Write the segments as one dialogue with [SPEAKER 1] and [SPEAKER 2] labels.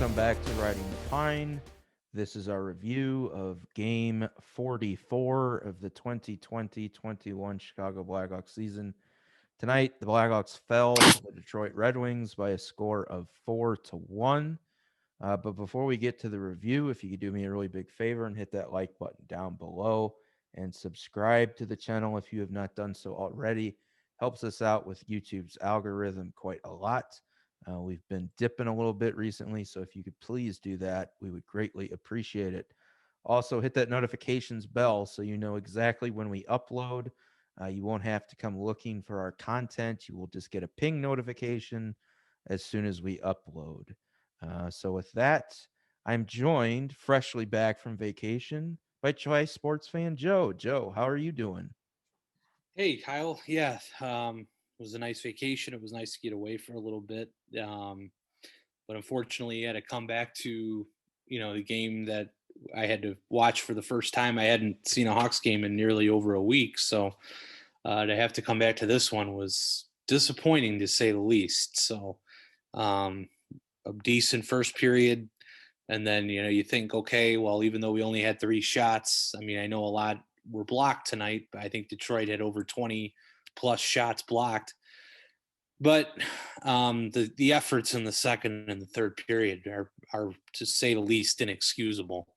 [SPEAKER 1] Welcome back to Riding the Pine. This is our review of game 44 of the 2020-21 Chicago Blackhawks season. Tonight, the Blackhawks fell to the Detroit Red Wings by a score of 4-1. But before we get to the review, if you could do me a really big favor and hit that like button down below and subscribe to the channel if you have not done so already, helps us out with YouTube's algorithm quite a lot. We've been dipping a little bit recently, so if you could please do that, we would greatly appreciate it. Also, hit that notifications bell so you know exactly when we upload. You won't have to come looking for our content. You will just get a ping notification as soon as we upload. So with that, I'm joined, freshly back from vacation, by Choice sports fan Joe. Joe, how are you doing?
[SPEAKER 2] Hey, Kyle. Yeah, it was a nice vacation. It was nice to get away for a little bit. But unfortunately, I had to come back to, the game that I had to watch for the first time. I hadn't seen a Hawks game in nearly over a week. So to have to come back to this one was disappointing to say the least. So um, a decent first period. And then, you think, okay, well, even though we only had three shots, I mean, I know a lot were blocked tonight, but I think Detroit had over 20 plus shots blocked. But the efforts in the second and the third period are to say the least inexcusable,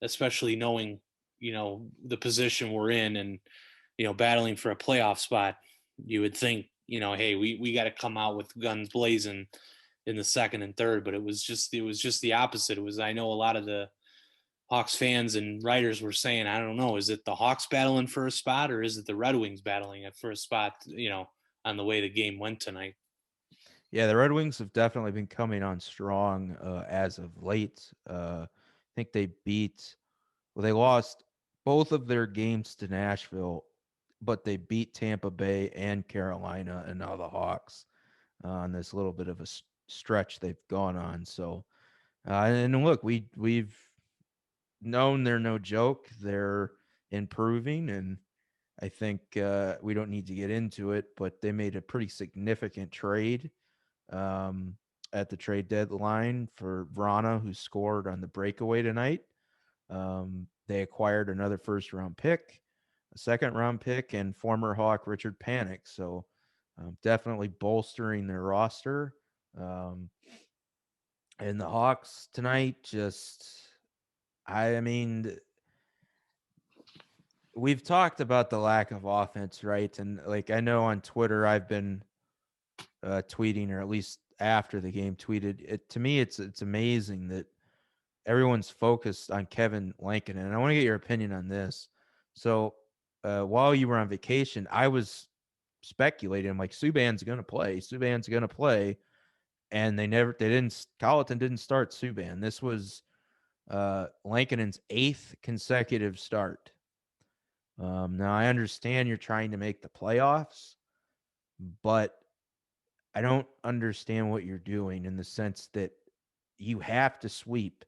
[SPEAKER 2] especially knowing the position we're in and battling for a playoff spot. You would think hey, we got to come out with guns blazing in the second and third, but it was just the opposite. It was, I know a lot of the Hawks fans and writers were saying, I don't know, is it the Hawks battling for a spot or is it the Red Wings battling it for a spot, on the way the game went tonight?
[SPEAKER 1] Yeah, the Red Wings have definitely been coming on strong as of late. I think they lost both of their games to Nashville, but they beat Tampa Bay and Carolina and now the Hawks on this little bit of a stretch they've gone on. So, and look, we've known they're no joke. They're improving, and I think we don't need to get into it, but they made a pretty significant trade um, at the trade deadline for Vrana, who scored on the breakaway tonight. They acquired another first round pick, a second round pick, and former Hawk Richard Panik. So definitely bolstering their roster. Um, and the Hawks tonight just, I mean, we've talked about the lack of offense, right? And like I know on Twitter, I've been tweeting, or at least after the game, tweeted it to me. It's amazing that everyone's focused on Kevin Lankin, and I want to get your opinion on this. So while you were on vacation, I was speculating. I'm like, Subban's going to play. Subban's going to play, and they didn't. Colleton didn't start Subban. This was Lankinen's eighth consecutive start. Now I understand you're trying to make the playoffs, but I don't understand what you're doing in the sense that you have to sweep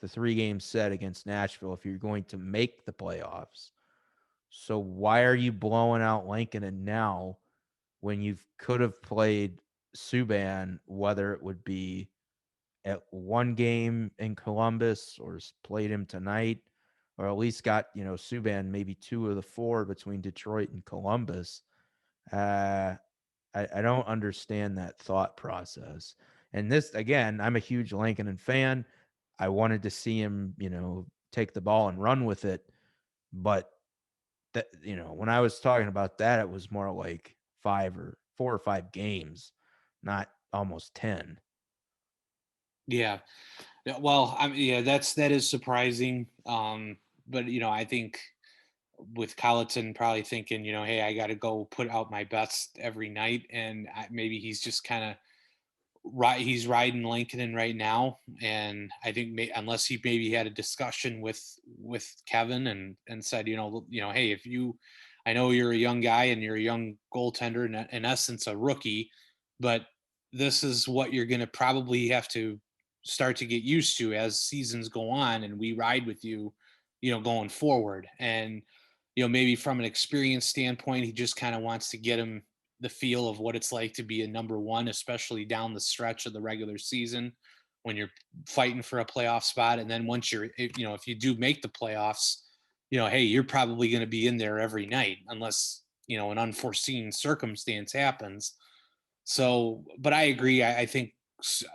[SPEAKER 1] the 3-game set against Nashville if you're going to make the playoffs. So why are you blowing out Lankinen now when you could have played Subban, whether it would be at one game in Columbus or played him tonight, or at least got, Subban maybe two of the four between Detroit and Columbus. Uh, I don't understand that thought process. And this, again, I'm a huge Lankinen fan. I wanted to see him, take the ball and run with it. But that, when I was talking about that, it was more like 4 or 5 games, not almost 10.
[SPEAKER 2] Yeah. Yeah, well, I mean, yeah, that is surprising. But I think with Colleton probably thinking, hey, I got to go put out my best every night, and maybe he's just kind of he's riding Lincoln right now, and I think unless he maybe had a discussion with Kevin and said, hey, if you, I know you're a young guy and you're a young goaltender, in essence a rookie, but this is what you're going to probably have to start to get used to as seasons go on, and we ride with you, going forward. And maybe from an experience standpoint, he just kind of wants to get him the feel of what it's like to be a number one, especially down the stretch of the regular season, when you're fighting for a playoff spot. And then once if you do make the playoffs, hey, you're probably going to be in there every night unless, an unforeseen circumstance happens. So, but I agree. I think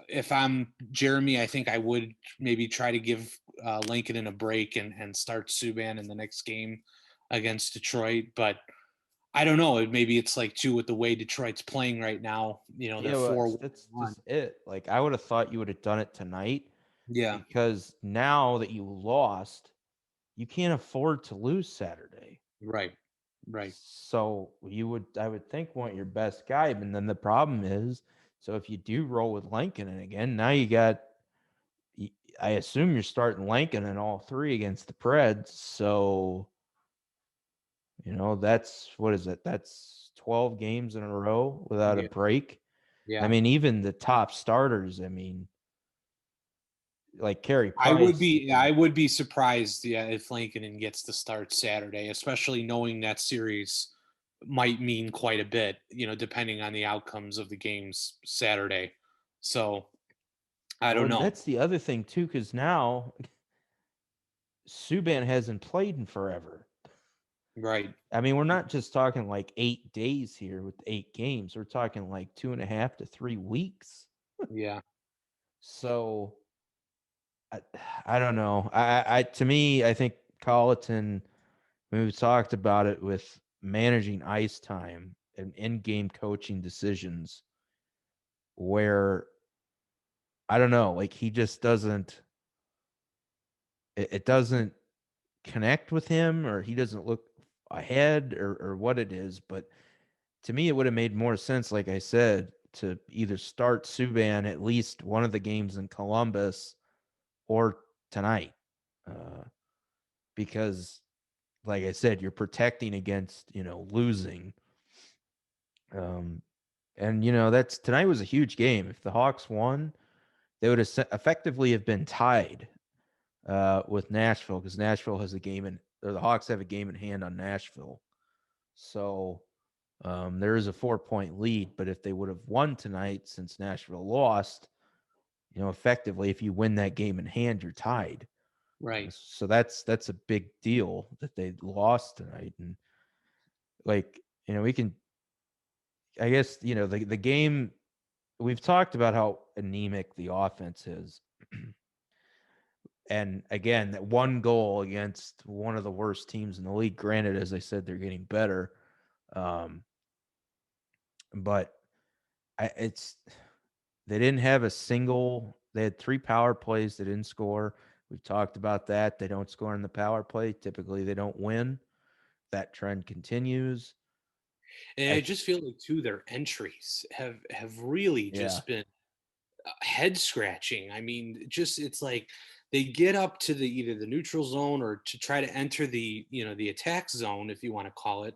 [SPEAKER 2] if I'm Jeremy, I think I would maybe try to give Lincoln a break and start Subban in the next game against Detroit. But I don't know. Maybe it's like too with the way Detroit's playing right now. They're
[SPEAKER 1] Yeah, well,
[SPEAKER 2] 4-1.
[SPEAKER 1] that's just it. Like I would have thought you would have done it tonight
[SPEAKER 2] Yeah.
[SPEAKER 1] because now that you lost, you can't afford to lose Saturday.
[SPEAKER 2] Right. Right.
[SPEAKER 1] So I would think, want your best guy. But then the problem is, so if you do roll with Lincoln, and again, now I assume you're starting Lincoln in all three against the Preds. So, what is it? That's 12 games in a row without a
[SPEAKER 2] Yeah.
[SPEAKER 1] break. I
[SPEAKER 2] Yeah.
[SPEAKER 1] mean, even the top starters, I mean, like Carey
[SPEAKER 2] I would
[SPEAKER 1] Price.
[SPEAKER 2] be I would be surprised, yeah, if Lincoln gets to start Saturday, especially knowing that series might mean quite a bit, depending on the outcomes of the games Saturday. So I
[SPEAKER 1] Well,
[SPEAKER 2] don't
[SPEAKER 1] and
[SPEAKER 2] know.
[SPEAKER 1] that's the other thing too, because now Subban hasn't played in forever.
[SPEAKER 2] Right.
[SPEAKER 1] I mean, we're not just talking like 8 days here with 8 games. We're talking like 2.5 to 3 weeks.
[SPEAKER 2] Yeah.
[SPEAKER 1] So I, I don't know. To me, I think Colleton. We've talked about it with managing ice time and in-game coaching decisions, where I don't know, like he just doesn't. It doesn't connect with him, or he doesn't look ahead, or what it is. But to me, it would have made more sense, like I said, to either start Subban at least one of the games in Columbus or tonight, because, like I said, you're protecting against losing. Um, and that's tonight was a huge game. If the Hawks won, they would have effectively have been tied with Nashville, because Nashville has a game or the Hawks have a game in hand on Nashville. So there is a 4-point lead, but if they would have won tonight, since Nashville lost, effectively, if you win that game in hand, you're tied.
[SPEAKER 2] Right.
[SPEAKER 1] So that's a big deal that they lost tonight. And like, we can, I guess, the game, we've talked about how anemic the offense is. And again, that one goal against one of the worst teams in the league. Granted, as I said, they're getting better. But they didn't have a single. They had 3 power plays. They didn't score. We've talked about that. They don't score in the power play. Typically, they don't win. That trend continues.
[SPEAKER 2] And I just feel like too their entries have really
[SPEAKER 1] Yeah.
[SPEAKER 2] just been head scratching. I mean, just it's like they get up to either the neutral zone or to try to enter the attack zone, if you want to call it.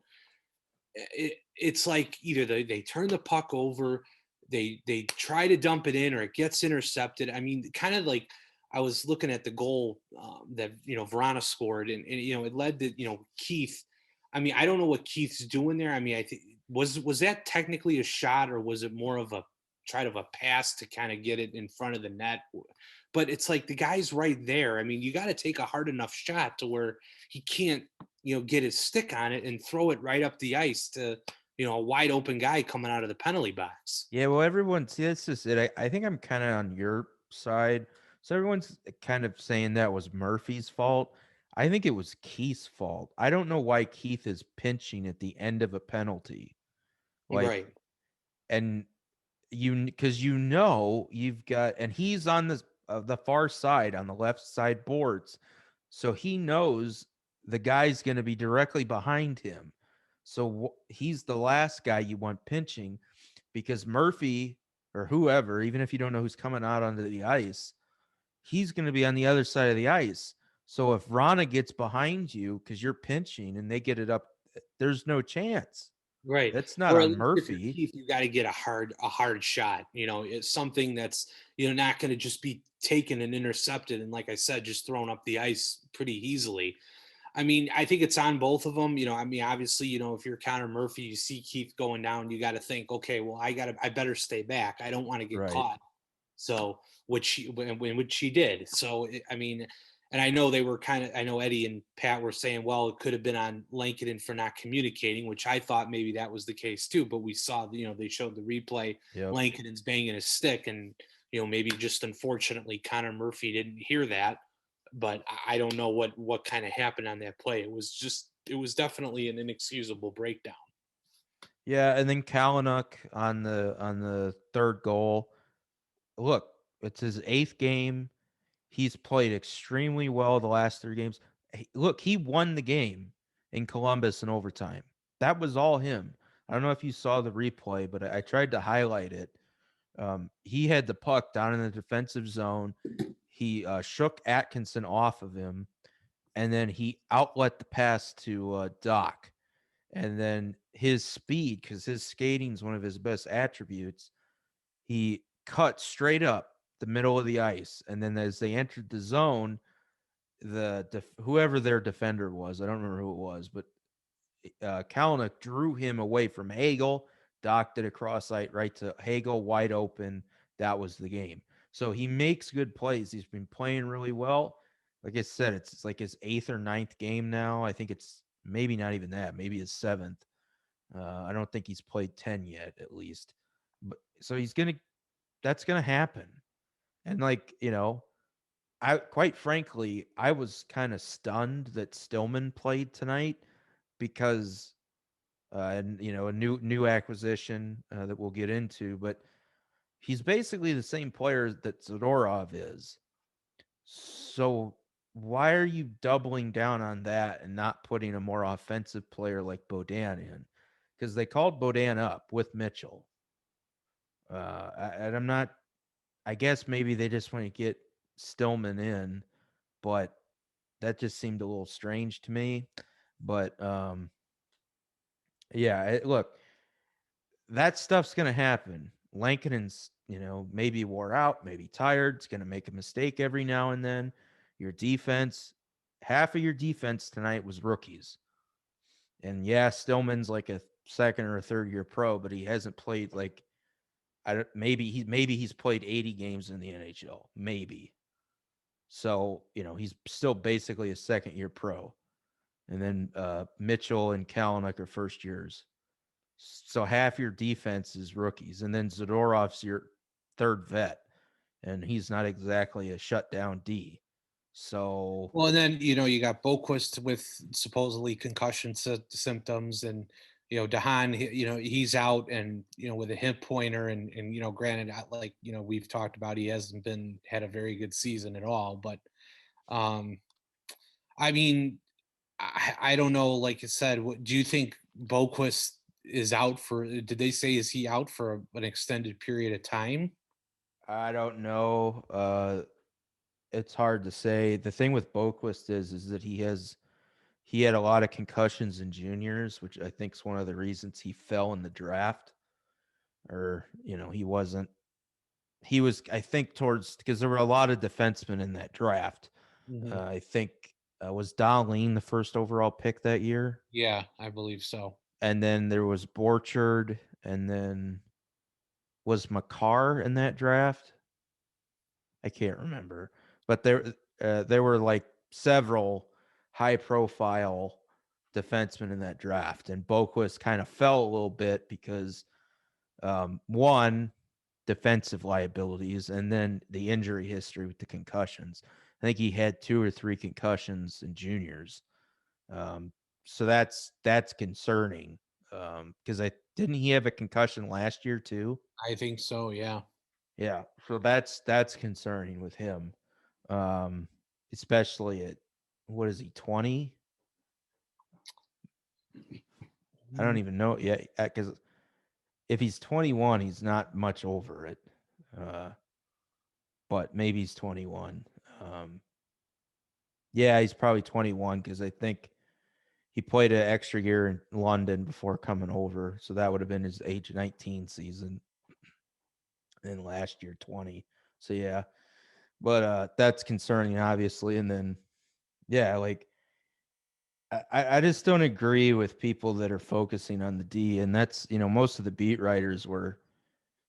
[SPEAKER 2] It's like either they turn the puck over, they try to dump it in, or it gets intercepted. I mean, kind of like I was looking at the goal that Verona scored, and it led to Keith. I mean, I don't know what Keith's doing there. I mean, I think was that technically a shot, or was it more of a try of a pass to kind of get it in front of the net? But it's like the guy's right there. I mean, you got to take a hard enough shot to where he can't get his stick on it and throw it right up the ice to a wide open guy coming out of the penalty box.
[SPEAKER 1] Yeah, well, everyone, see, that's just it. I think I'm kind of on your side. So everyone's kind of saying that was Murphy's fault. I think it was Keith's fault. I don't know why Keith is pinching at the end of a penalty. Like,
[SPEAKER 2] Right.
[SPEAKER 1] and because you've got, and he's on the far side on the left side boards, so he knows the guy's going to be directly behind him. So he's the last guy you want pinching, because Murphy or whoever, even if you don't know who's coming out onto the ice, he's going to be on the other side of the ice. So if Rana gets behind you because you're pinching and they get it up, there's no chance.
[SPEAKER 2] Right.
[SPEAKER 1] That's not
[SPEAKER 2] Or at
[SPEAKER 1] on
[SPEAKER 2] least if you're
[SPEAKER 1] Murphy.
[SPEAKER 2] Keith, you got to get a hard shot. It's something that's not going to just be taken and intercepted and, like I said, just thrown up the ice pretty easily. I mean, I think it's on both of them. I mean, obviously, if you're Connor Murphy, you see Keith going down, you got to think, okay, well, I better stay back. I don't want to get
[SPEAKER 1] Right.
[SPEAKER 2] caught. So which she did. So I mean, and I know they were I know Eddie and Pat were saying, well, it could have been on Lankinen for not communicating, which I thought maybe that was the case too. But we saw, they showed the replay,
[SPEAKER 1] Yep.
[SPEAKER 2] Lankinen's banging his stick, and maybe just unfortunately Connor Murphy didn't hear that. But I don't know what kind of happened on that play. It was definitely an inexcusable breakdown.
[SPEAKER 1] Yeah, and then Kalanick on the third goal. Look, it's his 8th game. He's played extremely well the last 3 games. Look, he won the game in Columbus in overtime. That was all him. I don't know if you saw the replay, but I tried to highlight it. He had the puck down in the defensive zone. He shook Atkinson off of him, and then he outlet the pass to Dach. And then his speed, because his skating is one of his best attributes, he cut straight up the middle of the ice. And then as they entered the zone, whoever their defender was, I don't remember who it was, but Kalanick drew him away from Hagel, docked it across right to Hagel, wide open. That was the game. So he makes good plays. He's been playing really well. Like I said, it's like his 8th or 9th game now. I think it's maybe not even that, maybe his 7th. I don't think he's played 10 yet, at least. But so that's gonna happen. And I quite frankly, I was kind of stunned that Stillman played tonight because and a new acquisition that we'll get into, but he's basically the same player that Zadorov is. So why are you doubling down on that and not putting a more offensive player like Beaudin in? Because they called Beaudin up with Mitchell. And I'm not. I guess maybe they just want to get Stillman in, but that just seemed a little strange to me. But yeah, look, that stuff's gonna happen. Lankinen's, maybe wore out, maybe tired. It's gonna make a mistake every now and then. Your defense, half of your defense tonight was rookies. And yeah, Stillman's like a second or a third year pro, but he hasn't played like maybe he's played 80 games in the NHL. Maybe. So, he's still basically a second year pro. And then Mitchell and Kalanick are first years. So half your defense is rookies. And then Zadorov's your third vet. And he's not exactly a shutdown D. So
[SPEAKER 2] Well, and then you got Boquist with supposedly concussion symptoms, and Dahan, he's out, and with a hip pointer, and granted, like we've talked about, he hasn't had a very good season at all, but um, I mean, I don't know. Like I said, what do you think Boquist is out for? Did they say is he out for an extended period of time?
[SPEAKER 1] I don't know. It's hard to say. The thing with Boquist is that he had a lot of concussions in juniors, which I think is one of the reasons he fell in the draft. Or, he was, I think, because there were a lot of defensemen in that draft.
[SPEAKER 2] Mm-hmm.
[SPEAKER 1] I think, was Darlene the first overall pick that year?
[SPEAKER 2] Yeah, I believe so.
[SPEAKER 1] And then there was Borchard, and then was McCarr in that draft? I can't remember. But there were like several high profile defensemen in that draft. And Boquist kind of fell a little bit because one, defensive liabilities, and then the injury history with the concussions. I think he had 2 or 3 concussions in juniors. So that's concerning. Because I didn't he have a concussion last year too?
[SPEAKER 2] I think so. Yeah.
[SPEAKER 1] Yeah. So that's concerning with him. Um, Especially at what is he, 20? I don't even know yet because if he's 21, he's not much over it. But maybe he's 21. Yeah, he's probably 21 because I think he played an extra year in London before coming over. So that would have been his age 19 season. And last year, 20. So yeah. But that's concerning, obviously. And then, yeah, like I just don't agree with people that are focusing on the D. And that's, most of the beat writers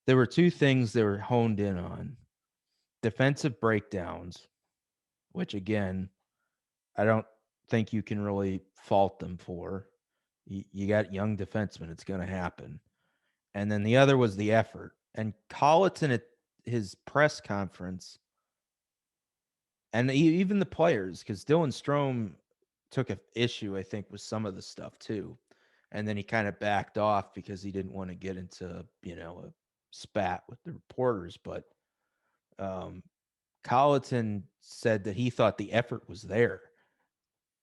[SPEAKER 1] there were 2 things they were honed in on. defensive breakdowns, which again, I don't think you can really fault them for. You got young defensemen, it's going to happen. And then the other was the effort. And Colleton at his press conference, and even the players, because Dylan Strome took an issue, I think, with some of the stuff too. And then he kind of backed off because he didn't want to get into, a spat with the reporters. But Colleton said that he thought the effort was there.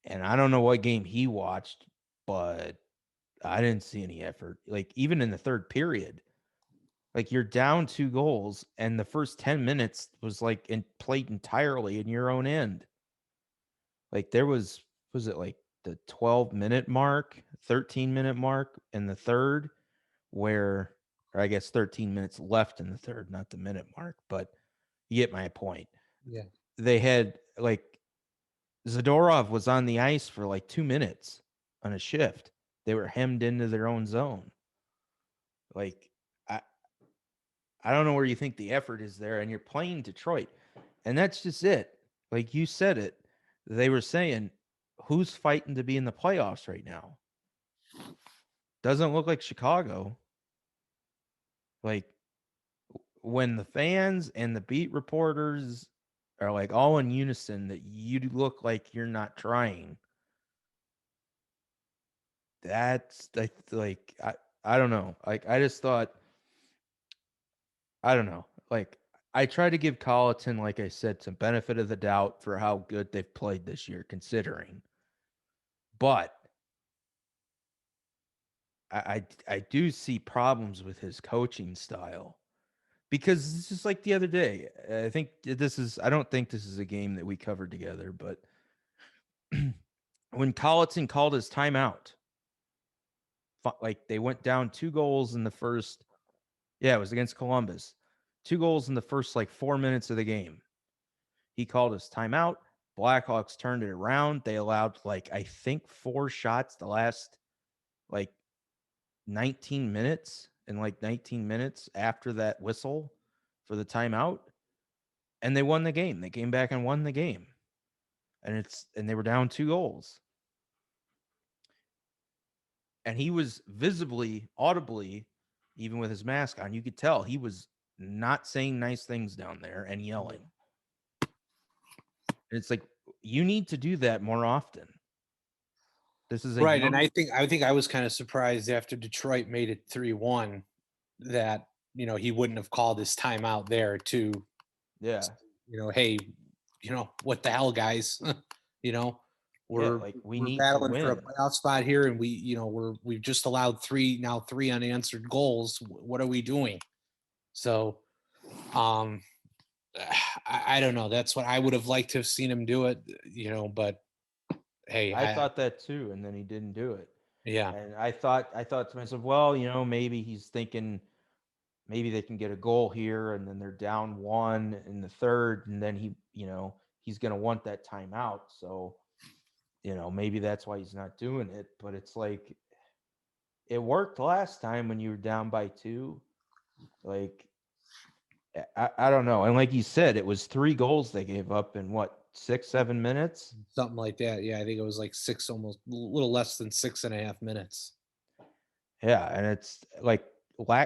[SPEAKER 1] And I don't know what game he watched, but I didn't see any effort. Like, even in the third period, like, you're down 2 goals, and the first 10 minutes was like played entirely in your own end. Like, there was it like the 12-minute mark, 13-minute mark in the third, where, or I guess 13 minutes left in the third, not the minute mark, but you get my point.
[SPEAKER 2] Yeah.
[SPEAKER 1] They had like Zadorov was on the ice for like 2 minutes on a shift. They were hemmed into their own zone. Like, I don't know where you think the effort is there, and you're playing Detroit. And that's just it. Like you said it. They were saying, who's fighting to be in the playoffs right now? Doesn't look like Chicago. Like, when the fans and the beat reporters are like all in unison that you look like you're not trying, that's like I don't know. Like, I just thought, I don't know. Like, I try to give Colleton, like I said, some benefit of the doubt for how good they've played this year, considering. But I do see problems with his coaching style, because it's just like the other day. I don't think this is a game that we covered together, but when Colleton called his timeout, like, they went down 2 goals in the first. Yeah, it was against Columbus. 2 goals in the first like 4 minutes of the game. He called his timeout. Blackhawks turned it around. They allowed, like, I think 4 shots the last like 19 minutes, and like 19 minutes after that whistle for the timeout, and they won the game. They came back and won the game. And they were down 2 goals. And he was visibly, audibly, even with his mask on, you could tell he was not saying nice things down there and yelling. And it's like, you need to do that more often. This is
[SPEAKER 2] Right, and I think I was kind of surprised after Detroit made it 3-1 that, he wouldn't have called his timeout there to,
[SPEAKER 1] yeah,
[SPEAKER 2] hey, what the hell, guys? you know, we're
[SPEAKER 1] like, we
[SPEAKER 2] we're
[SPEAKER 1] need to
[SPEAKER 2] battling for a
[SPEAKER 1] win.
[SPEAKER 2] playoff spot here, and we've just allowed three unanswered goals. What are we doing? So, um, I don't know. That's what I would have liked to have seen him do it, but hey,
[SPEAKER 1] I thought that too, and then he didn't do it.
[SPEAKER 2] yeah.
[SPEAKER 1] And I thought to myself, well, maybe he's thinking maybe they can get a goal here, and then they're down 1 in the third, and then he's going to want that timeout. So, maybe that's why he's not doing it. But it's like, it worked last time when you were down by 2. Like, I don't know. And like you said, it was 3 goals they gave up in what, 6-7 minutes?
[SPEAKER 2] Something like that. Yeah, I think it was like almost a little less than 6.5 minutes.
[SPEAKER 1] Yeah, and it's like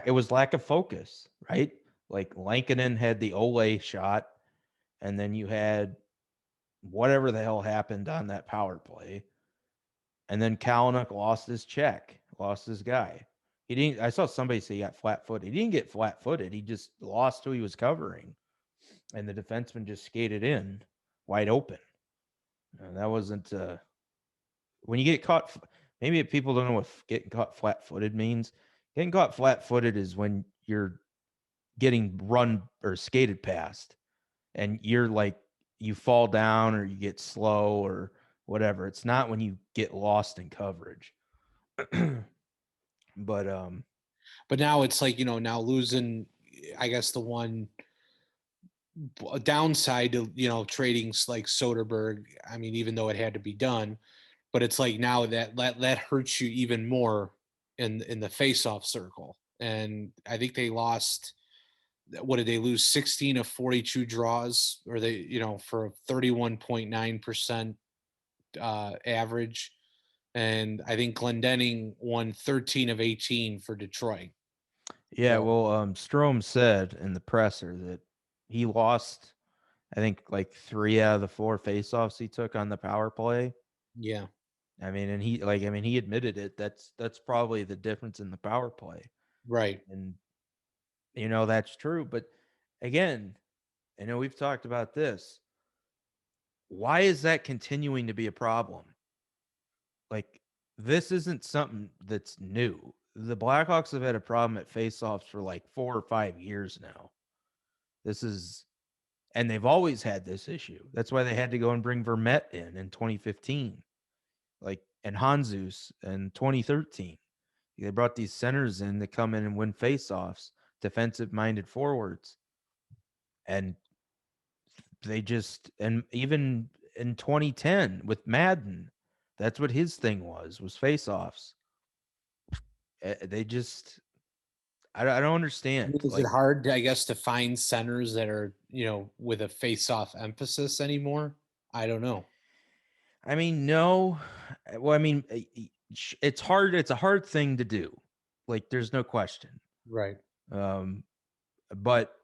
[SPEAKER 1] it was lack of focus, right? Like, Lankinen had the Ole shot, and then you had whatever the hell happened on that power play. And then Kalanick lost his check, lost his guy. He didn't. I saw somebody say he got flat-footed. He didn't get flat-footed. He just lost who he was covering, and the defenseman just skated in wide open. And that wasn't when you get caught. Maybe people don't know what getting caught flat-footed means. Getting caught flat-footed is when you're getting run or skated past, and you're like, you fall down or you get slow or whatever. It's not when you get lost in coverage. But
[SPEAKER 2] now it's like, now losing, I guess the one downside to, trading like Soderberg, I mean, even though it had to be done, but it's like now that hurts you even more in the face-off circle. And I think they lost what did they lose 16 of 42 draws, or they, for a 31.9% average. And I think Glendenning won 13 of 18 for Detroit.
[SPEAKER 1] Yeah,
[SPEAKER 2] So,
[SPEAKER 1] well, Strome said in the presser that he lost, I think, like 3 out of the 4 faceoffs he took on the power play.
[SPEAKER 2] yeah,
[SPEAKER 1] I mean, and he admitted it. That's probably the difference in the power play.
[SPEAKER 2] right.
[SPEAKER 1] And that's true, but again, I know we've talked about this. Why is that continuing to be a problem? Like, this isn't something that's new. The Blackhawks have had a problem at faceoffs for like 4 or 5 years now. This is And they've always had this issue. That's why they had to go and bring Vermette in 2015, like, and Hanzus in 2013. They brought these centers in to come in and win faceoffs, defensive-minded forwards, and and even in 2010 with Madden, that's what his thing was faceoffs. They just, I don't
[SPEAKER 2] I mean,
[SPEAKER 1] understand.
[SPEAKER 2] is it
[SPEAKER 1] Like,
[SPEAKER 2] hard, I guess, to find centers that are, with a face-off emphasis anymore? I don't know.
[SPEAKER 1] I mean, no. Well, I mean, it's hard. It's a hard thing to do. Like, there's no question.
[SPEAKER 2] Right.
[SPEAKER 1] Um, but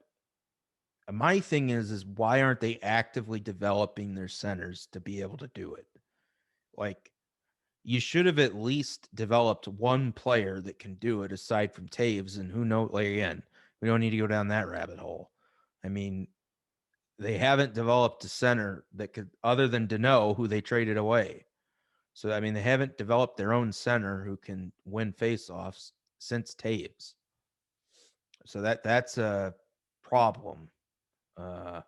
[SPEAKER 1] my thing is why aren't they actively developing their centers to be able to do it? Like, you should have at least developed one player that can do it aside from Taves, and who knows? Like, again, we don't need to go down that rabbit hole. I mean, they haven't developed a center that could, other than Deneau, who they traded away. So, I mean, they haven't developed their own center who can win faceoffs since Taves. So that's a problem. Uh,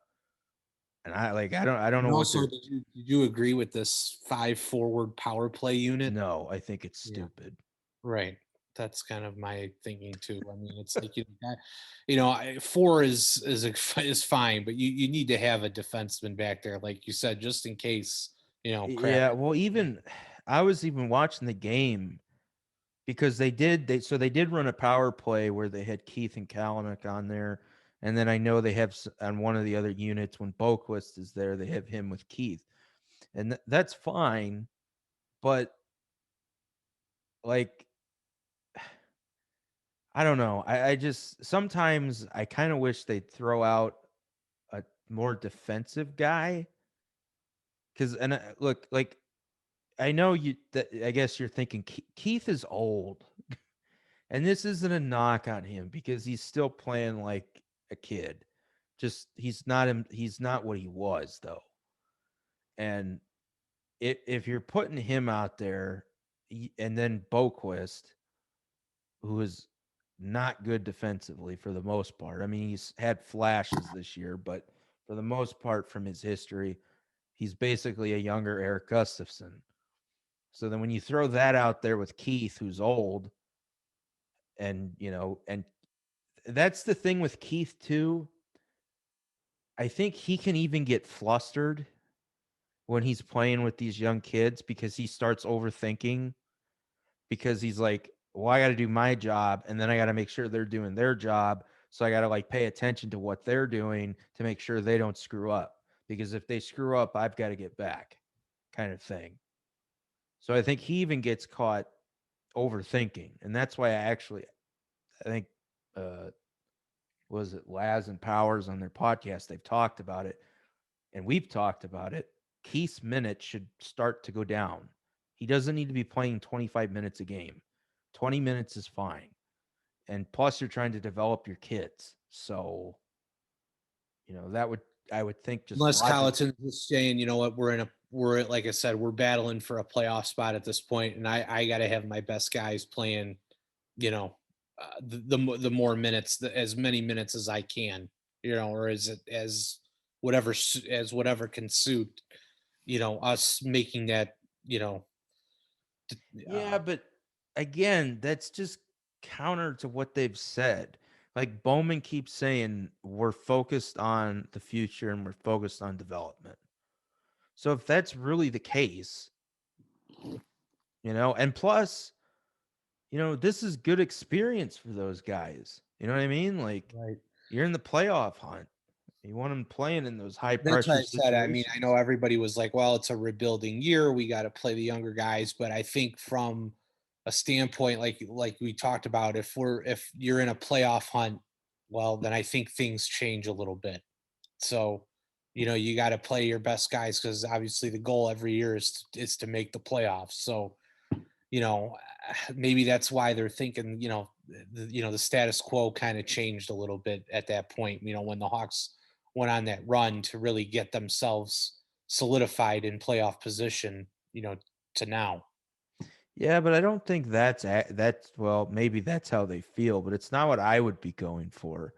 [SPEAKER 1] and I don't know
[SPEAKER 2] And
[SPEAKER 1] what
[SPEAKER 2] also,
[SPEAKER 1] they're.
[SPEAKER 2] did you agree with this 5 forward power play unit?
[SPEAKER 1] No, I think it's
[SPEAKER 2] Yeah.
[SPEAKER 1] stupid.
[SPEAKER 2] Right. That's kind of my thinking too. I mean, it's like, 4 is fine, but you need to have a defenseman back there, like you said, just in case, crap.
[SPEAKER 1] Yeah, well, even I was even watching the game because they did run a power play where they had Keith and Kalanick on there, and then I know they have on one of the other units when Boquist is there, they have him with Keith, and that's fine, but like, I don't know. I just sometimes I kind of wish they'd throw out a more defensive guy because look, like, I know I guess you're thinking Keith is old. And this isn't a knock on him because he's still playing like a kid. Just he's not what he was though. And if you're putting him out there and then Boquist, who is not good defensively for the most part. I mean, he's had flashes this year, but for the most part from his history, he's basically a younger Eric Gustafson. So then when you throw that out there with Keith, who's old, and that's the thing with Keith too. I think he can even get flustered when he's playing with these young kids because he starts overthinking because he's like, well, I got to do my job and then I got to make sure they're doing their job. So I got to like pay attention to what they're doing to make sure they don't screw up because if they screw up, I've got to get back, kind of thing. So I think he even gets caught overthinking. And that's why I think, uh, was it Laz and Powers on their podcast? They've talked about it and we've talked about it. Keith's minutes should start to go down. He doesn't need to be playing 25 minutes a game. 20 minutes is fine. And plus you're trying to develop your kids. So, that would I would think just
[SPEAKER 2] Unless
[SPEAKER 1] logic.
[SPEAKER 2] Colleton's just saying, you know what, like I said, we're battling for a playoff spot at this point, and I got to have my best guys playing, you know, the more minutes, as many minutes as I can, or is it as whatever can suit, us making that,
[SPEAKER 1] Yeah, but again, that's just counter to what they've said. Like Bowman keeps saying, we're focused on the future and we're focused on development. So if that's really the case, and plus, this is good experience for those guys. You know what I mean? Like,
[SPEAKER 2] right.
[SPEAKER 1] You're in the playoff hunt. You want them playing in those high
[SPEAKER 2] That's what
[SPEAKER 1] pressure
[SPEAKER 2] I said. I mean, I know
[SPEAKER 1] situations.
[SPEAKER 2] everybody was like, well, it's a rebuilding year. We got to play the younger guys. But I think from a standpoint, like we talked about, if you're in a playoff hunt, well, then I think things change a little bit. So, you got to play your best guys because obviously the goal every year is to make the playoffs. So, you know, maybe that's why they're thinking, the status quo kind of changed a little bit at that point, when the Hawks went on that run to really get themselves solidified in playoff position, to now.
[SPEAKER 1] Yeah, but I don't think that's well, maybe that's how they feel, but it's not what I would be going for.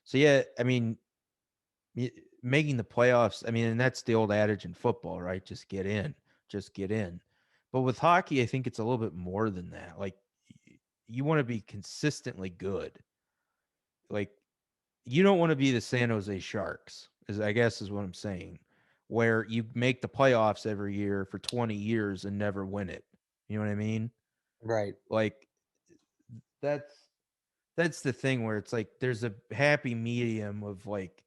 [SPEAKER 1] So yeah, I mean, y- making the playoffs, I mean, and that's the old adage in football, right? Just get in, just get in. But with hockey, I think it's a little bit more than that. Like you want to be consistently good. Like you don't want to be the San Jose Sharks, is I guess is what I'm saying, where you make the playoffs every year for 20 years and never win it. You know what I mean?
[SPEAKER 2] Right.
[SPEAKER 1] Like that's that's the thing where it's like there's a happy medium of like,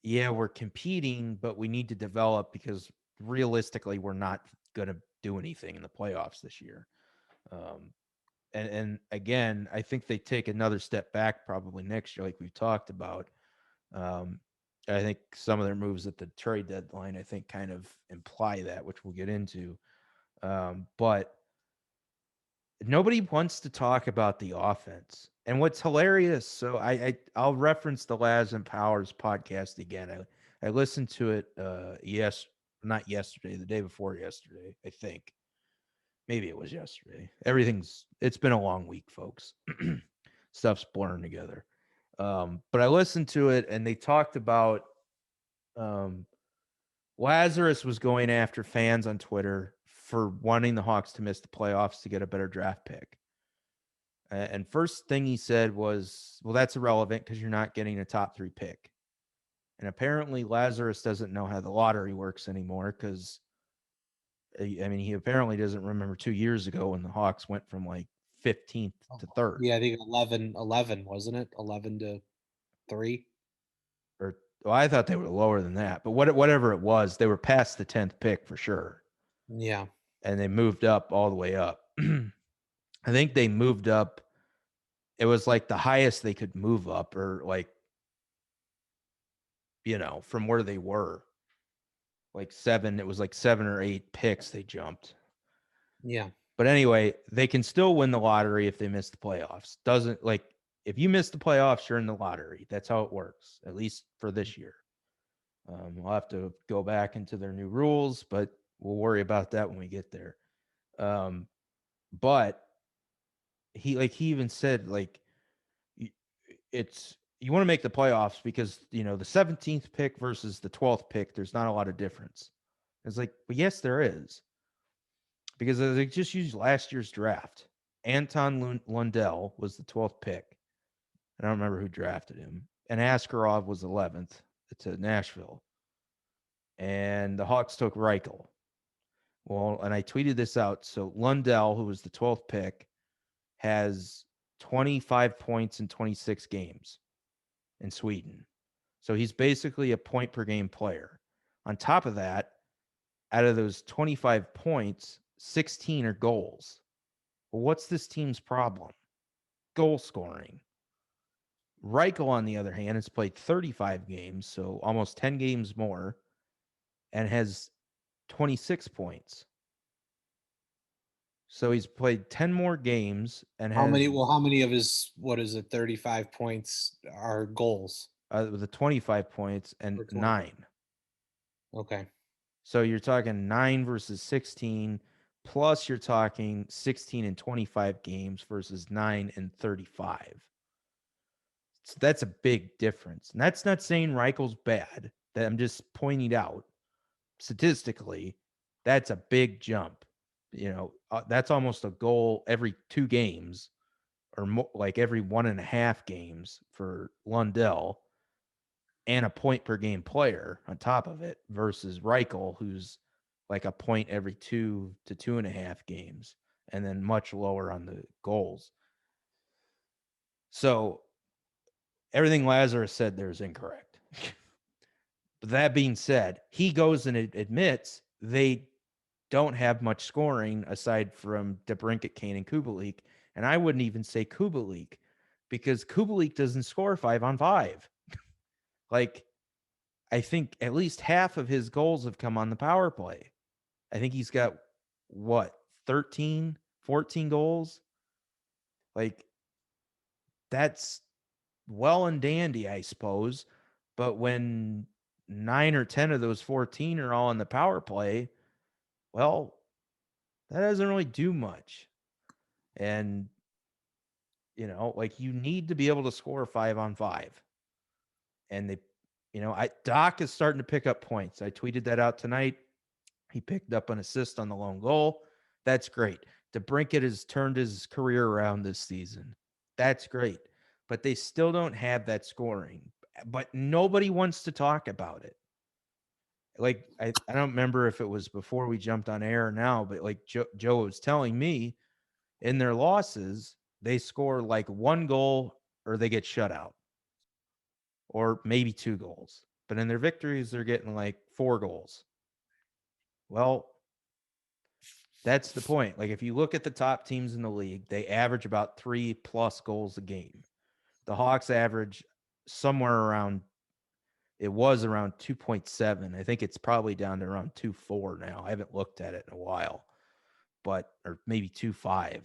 [SPEAKER 1] yeah, we're competing, but we need to develop because realistically, we're not going to do anything in the playoffs this year. Um, and again, I think they take another step back probably next year, like we've talked about. Um, I think some of their moves at the trade deadline, I think, kind of imply that, which we'll get into. But nobody wants to talk about the offense. And what's hilarious, so I'll reference the Laz and Powers podcast again. I listened to it not yesterday, the day before yesterday, I think. Maybe it was yesterday. It's been a long week, folks. Stuff's blurring together. But I listened to it and they talked about um Lazarus was going after fans on Twitter for wanting the Hawks to miss the playoffs to get a better draft pick. And first thing he said was, well, that's irrelevant because you're not getting a top 3 pick. And apparently Lazarus doesn't know how the lottery works anymore because, I mean, he apparently doesn't remember 2 years ago when the Hawks went from like 15th
[SPEAKER 2] Oh,
[SPEAKER 1] to third.
[SPEAKER 2] yeah, I think 11, wasn't it? 11 to 3.
[SPEAKER 1] Or, well, I thought they were lower than that, but whatever it was, they were past the 10th pick for sure.
[SPEAKER 2] Yeah.
[SPEAKER 1] And they moved up all the way up. I think they moved up. It was like the highest they could move up, or like, from where they were. Like seven, it was like 7 or 8 picks they jumped.
[SPEAKER 2] Yeah.
[SPEAKER 1] But anyway, they can still win the lottery if they miss the playoffs. Doesn't like if you miss the playoffs, you're in the lottery. That's how it works, at least for this year. We'll have to go back into their new rules, but we'll worry about that when we get there. Um, but he even said like it's you want to make the playoffs because the 17th pick versus the 12th pick, there's not a lot of difference. It's like, well, yes, there is, because they just used last year's draft. Anton Lundell was the 12th pick. I don't remember who drafted him. And Askarov was 11th to Nashville. And the Hawks took Reichel. Well, and I tweeted this out. So Lundell, who was the 12th pick, has 25 points in 26 games in Sweden. So he's basically a point per game player. On top of that, out of those 25 points, 16 are goals. Well, what's this team's problem? Goal scoring. Reichel, on the other hand, has played 35 games, so almost 10 games more, and has 26 points. So he's played 10 more games and
[SPEAKER 2] How many?
[SPEAKER 1] has
[SPEAKER 2] Well, how many of his, what is it, 35 points are goals
[SPEAKER 1] with the 25 points and
[SPEAKER 2] for 20?
[SPEAKER 1] 9.
[SPEAKER 2] Okay.
[SPEAKER 1] So you're talking 9 versus 16, plus you're talking 16 and 25 games versus 9 and 35. So that's a big difference. And that's not saying Reichel's bad. That I'm just pointing out statistically, that's a big jump. That's almost a goal every 2 games, or more, like every 1.5 games for Lundell, and a point per game player on top of it versus Reichel, who's like a point every 2 to 2.5 games, and then much lower on the goals. So everything Lazarus said there is incorrect. But that being said, he goes and admits they don't have much scoring aside from DeBrincat, Kane, and Kubalik. And I wouldn't even say Kubalik because Kubalik doesn't score 5-on-5. Like, I think at least half of his goals have come on the power play. I think he's got what, 13, 14 goals? Like, that's well and dandy, I suppose. But when 9 or 10 of those 14 are all in the power play, well, that doesn't really do much. And, like you need to be able to score 5-on-5. And Dach is starting to pick up points. I tweeted that out tonight. He picked up an assist on the lone goal. That's great. DeBrincat has turned his career around this season. That's great. But they still don't have that scoring. But nobody wants to talk about it. Like, I don't remember if it was before we jumped on air or now, but like Joe was telling me in their losses, they score like one goal or they get shut out or maybe 2 goals. But in their victories, they're getting like 4 goals. Well, that's the point. Like, if you look at the top teams in the league, they average about 3+ goals a game. The Hawks average somewhere around, it was around 2.7. I think it's probably down to around 2.4 now. I haven't looked at it in a while, or maybe 2.5.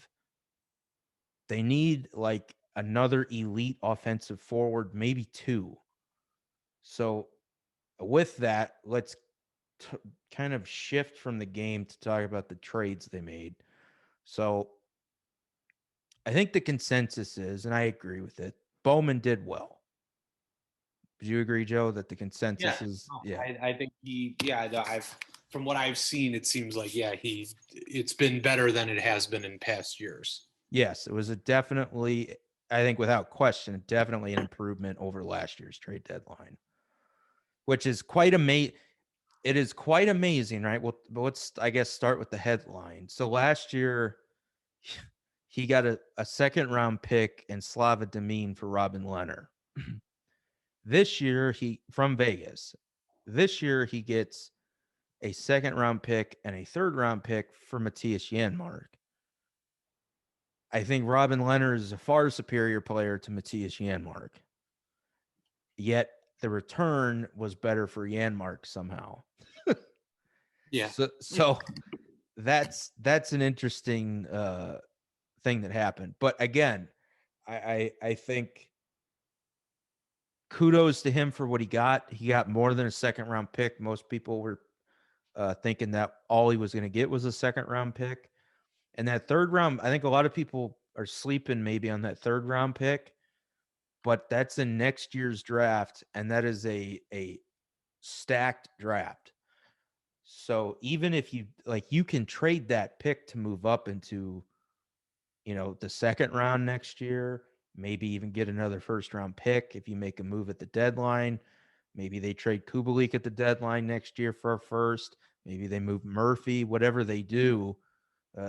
[SPEAKER 1] They need like another elite offensive forward, maybe 2. So with that, let's kind of shift from the game to talk about the trades they made. So I think the consensus is, and I agree with it, Bowman did well. Do you agree, Joe, that the consensus is? Yeah.
[SPEAKER 2] I think I've from what I've seen, it seems like it's been better than it has been in past years.
[SPEAKER 1] Yes, it was definitely, I think without question, definitely an improvement over last year's trade deadline, which is quite amazing. It is quite amazing, right? Well, let's, I guess, start with the headline. So last year, he got a second round pick and Slava Demine for Robin Leonard. This year, from Vegas. This year, he gets a second round pick and a third round pick for Matthias Janmark. I think Robin Leonard is a far superior player to Matthias Janmark. Yet the return was better for Janmark somehow.
[SPEAKER 2] Yeah.
[SPEAKER 1] So that's an interesting thing that happened. But again, I think kudos to him for what he got. He got more than a second round pick. Most people were thinking that all he was going to get was a second round pick. And that third round, I think a lot of people are sleeping maybe on that third round pick, but that's in next year's draft, and that is a stacked draft. So even if you can trade that pick to move up into, the second round next year, maybe even get another first round pick if you make a move at the deadline. Maybe they trade Kubalik at the deadline next year for a first. Maybe they move Murphy, whatever they do.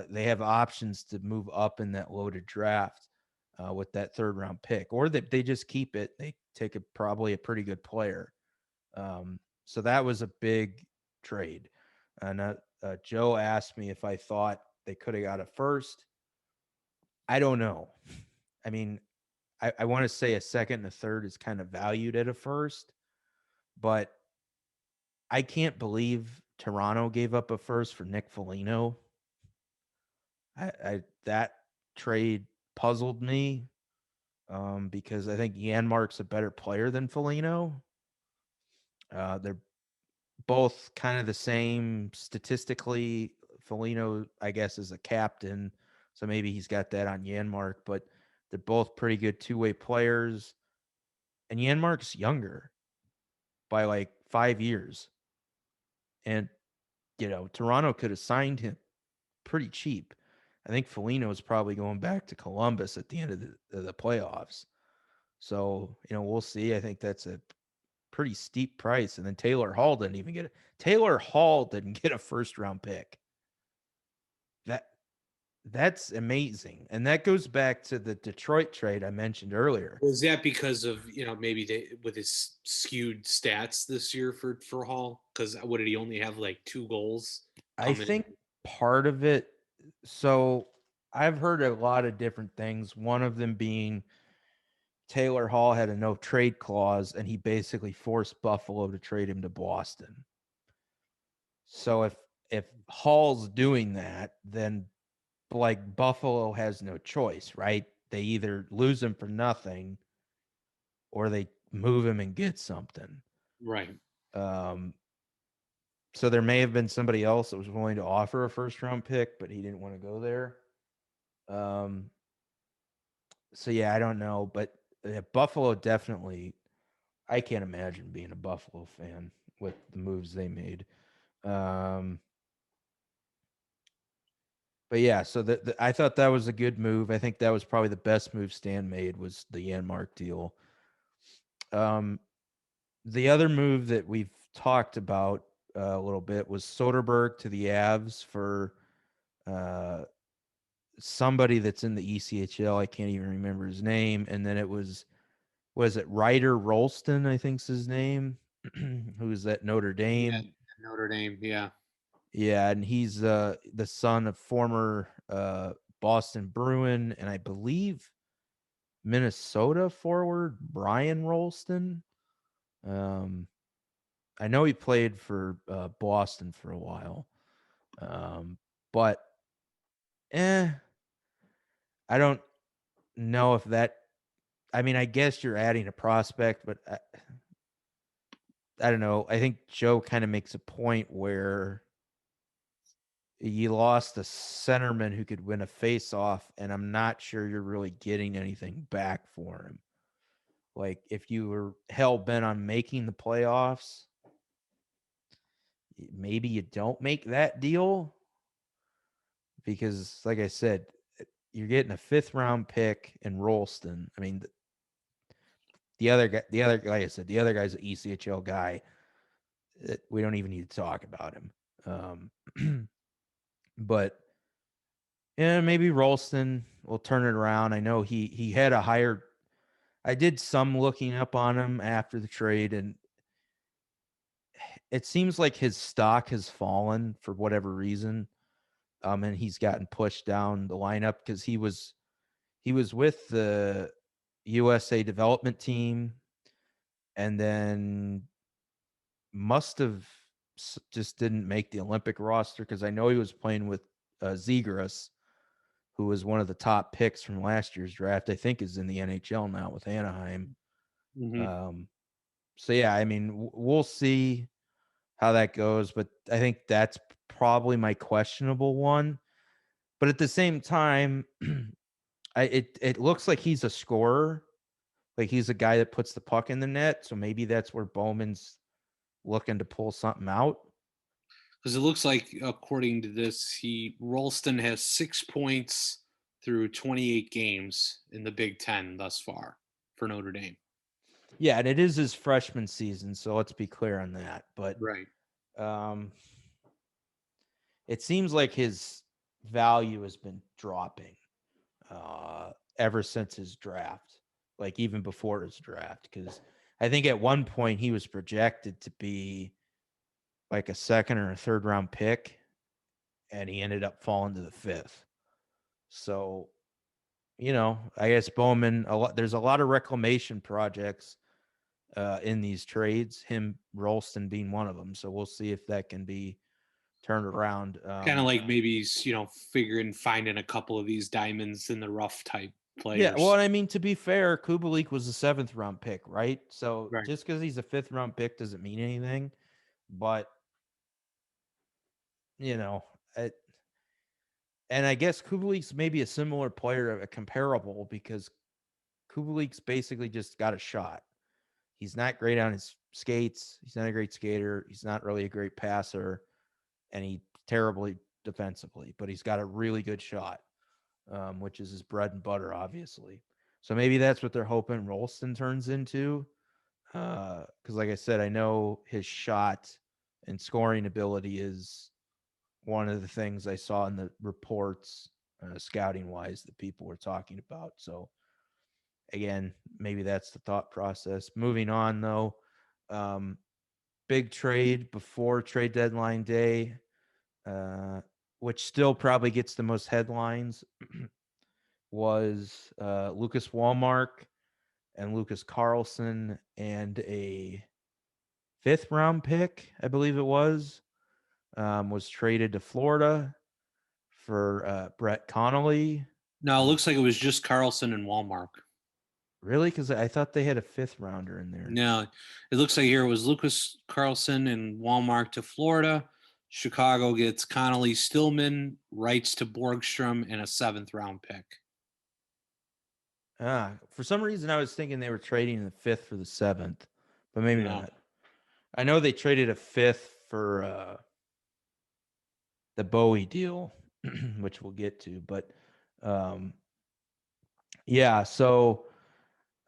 [SPEAKER 1] They have options to move up in that loaded draft with that third round pick, or that they just keep it. They take probably a pretty good player. So that was a big trade. And Joe asked me if I thought they could have got a first. I don't know. I mean, I want to say a second and a third is kind of valued at a first, but I can't believe Toronto gave up a first for Nick Foligno. That trade puzzled me because I think Janmark's a better player than Foligno. They're both kind of the same statistically. Foligno, I guess, is a captain, so maybe he's got that on Janmark, but they're both pretty good two-way players. And Janmark's younger by like 5 years. And, Toronto could have signed him pretty cheap. I think Foligno is probably going back to Columbus at the end of the playoffs. So, we'll see. I think that's a pretty steep price. And then Taylor Hall didn't even get it. Taylor Hall didn't get a first round pick. That's amazing. And that goes back to the Detroit trade I mentioned earlier.
[SPEAKER 2] Was that because of maybe with his skewed stats this year for Hall? Because what did he only have like 2 goals
[SPEAKER 1] I
[SPEAKER 2] coming
[SPEAKER 1] think
[SPEAKER 2] in?
[SPEAKER 1] part of it, so I've heard a lot of different things. One of them being Taylor Hall had a no trade clause and he basically forced Buffalo to trade him to Boston. So if Hall's doing that, then like Buffalo has no choice, right? They either lose him for nothing or they move him and get something.
[SPEAKER 2] Right.
[SPEAKER 1] Um, so there may have been somebody else that was willing to offer a first round pick, but he didn't want to go there. Um, so yeah, I don't know, but Buffalo definitely. I can't imagine being a Buffalo fan with the moves they made. Um, but yeah, so I thought that was a good move. I think that was probably the best move Stan made was the Yanmark deal. Um, the other move that we've talked about a little bit was Soderberg to the Avs for uh, somebody that's in the ECHL. I can't even remember his name. And then it was it Ryder Rolston, I think's his name, who's at Notre
[SPEAKER 2] Yeah.
[SPEAKER 1] Dame.
[SPEAKER 2] Notre Dame. Yeah.
[SPEAKER 1] Yeah, and he's the son of former Boston Bruin and I believe Minnesota forward Brian Rolston. Um, I know he played for Boston for a while, but eh, I don't know if that. I mean, I guess you're adding a prospect, but I don't know. I think Joe kind of makes a point where you lost a centerman who could win a face-off, and I'm not sure you're really getting anything back for him. Like if you were hell bent on making the playoffs, maybe you don't make that deal because, like I said, you're getting a fifth round pick in Rolston. I mean, the other guy, like I said, the other guy's an ECHL guy. We don't even need to talk about him. But yeah, maybe Rolston will turn it around. I know he had a higher. I did some looking up on him after the trade, and it seems like his stock has fallen for whatever reason. And he's gotten pushed down the lineup because he was with the USA development team, and then must have just didn't make the Olympic roster because I know he was playing with Zegras, who was one of the top picks from last year's draft. I think is in the NHL now with Anaheim.
[SPEAKER 2] Mm-hmm.
[SPEAKER 1] Um, so yeah, I mean, we'll see how that goes, but I think that's probably my questionable one. But at the same time, it looks like he's a scorer, like he's a guy that puts the puck in the net. So maybe that's where Bowman's looking to pull something out.
[SPEAKER 2] Because it looks like, according to this, Rolston has 6 points through 28 games in the Big Ten thus far for Notre Dame.
[SPEAKER 1] Yeah, and it is his freshman season, so let's be clear on that. But
[SPEAKER 2] Right.
[SPEAKER 1] um, it seems like his value has been dropping ever since his draft, like even before his draft. Because I think at one point he was projected to be like a second or a third round pick, and he ended up falling to the fifth. So, I guess Bowman, there's a lot of reclamation projects in these trades, him Rolston being one of them. So we'll see if that can be turned around.
[SPEAKER 2] Kind of like maybe he's, finding a couple of these diamonds in the rough type
[SPEAKER 1] Yeah, well,
[SPEAKER 2] players.
[SPEAKER 1] I mean, to be fair, Kubalik was a seventh round pick, right? So
[SPEAKER 2] Right.
[SPEAKER 1] just because he's a fifth round pick doesn't mean anything. But you know, it, and I guess Kubalik's maybe a similar player, a comparable, because Kubalik's basically just got a shot. He's not great on his skates. He's not a great skater. He's not really a great passer, and he's terribly defensively. But he's got a really good shot, which is his bread and butter, obviously. So maybe that's what they're hoping Rolston turns into. Because, like I said, I know his shot and scoring ability is one of the things I saw in the reports. scouting wise that people were talking about. So again, maybe that's the thought process. Moving on though, um, big trade before trade deadline day, which still probably gets the most headlines, was Lucas Walmark and Lucas Carlson and a fifth round pick, I believe it was traded to Florida for Brett Connolly.
[SPEAKER 2] No, it looks like it was just Carlson and Walmart.
[SPEAKER 1] Really? Because I thought they had a fifth rounder in there.
[SPEAKER 2] No, it looks like here it was Lucas Carlson and Walmart to Florida. Chicago gets Connolly Stillman, rights to Borgstrom, and a seventh round pick.
[SPEAKER 1] For some reason, I was thinking they were trading the fifth for the seventh, but maybe
[SPEAKER 2] No.
[SPEAKER 1] not. I know they traded a fifth for the Bowie deal, which we'll get to. But yeah, so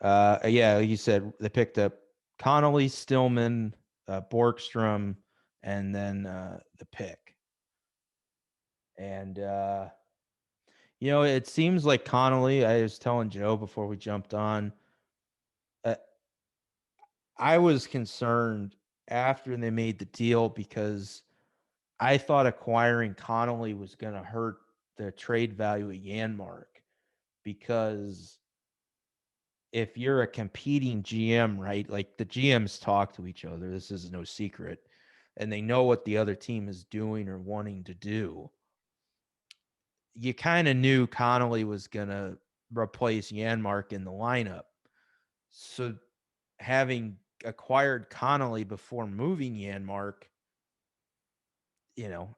[SPEAKER 1] yeah, like you said, they picked up Connolly, Stillman, Borgstrom, and then the pick. And it seems like Connolly. I was telling Joe before we jumped on. I was concerned after they made the deal because I thought acquiring Connolly was going to hurt the trade value of Yanmark, because if you're a competing GM, right, like the GMs talk to each other, this is no secret, and they know what the other team is doing or wanting to do. You kind of knew Connolly was going to replace Yanmark in the lineup. So having acquired Connolly before moving Yanmark,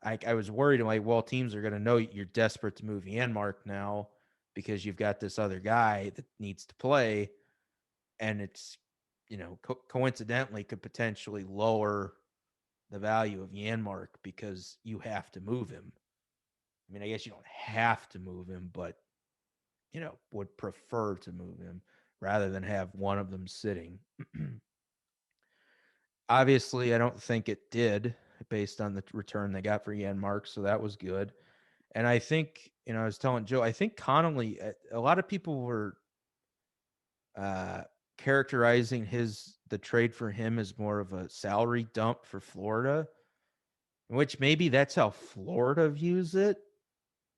[SPEAKER 1] I was worried. I'm like, well, teams are going to know you're desperate to move Yanmark now because you've got this other guy that needs to play. And it's, coincidentally could potentially lower the value of Yanmark because you have to move him. I mean, I guess you don't have to move him, but, would prefer to move him rather than have one of them sitting. Obviously, I don't think it did based on the return they got for Yanmark, so that was good. And I think, I was telling Joe, I think Connolly, a lot of people were characterizing the trade for him as more of a salary dump for Florida, which maybe that's how Florida views it,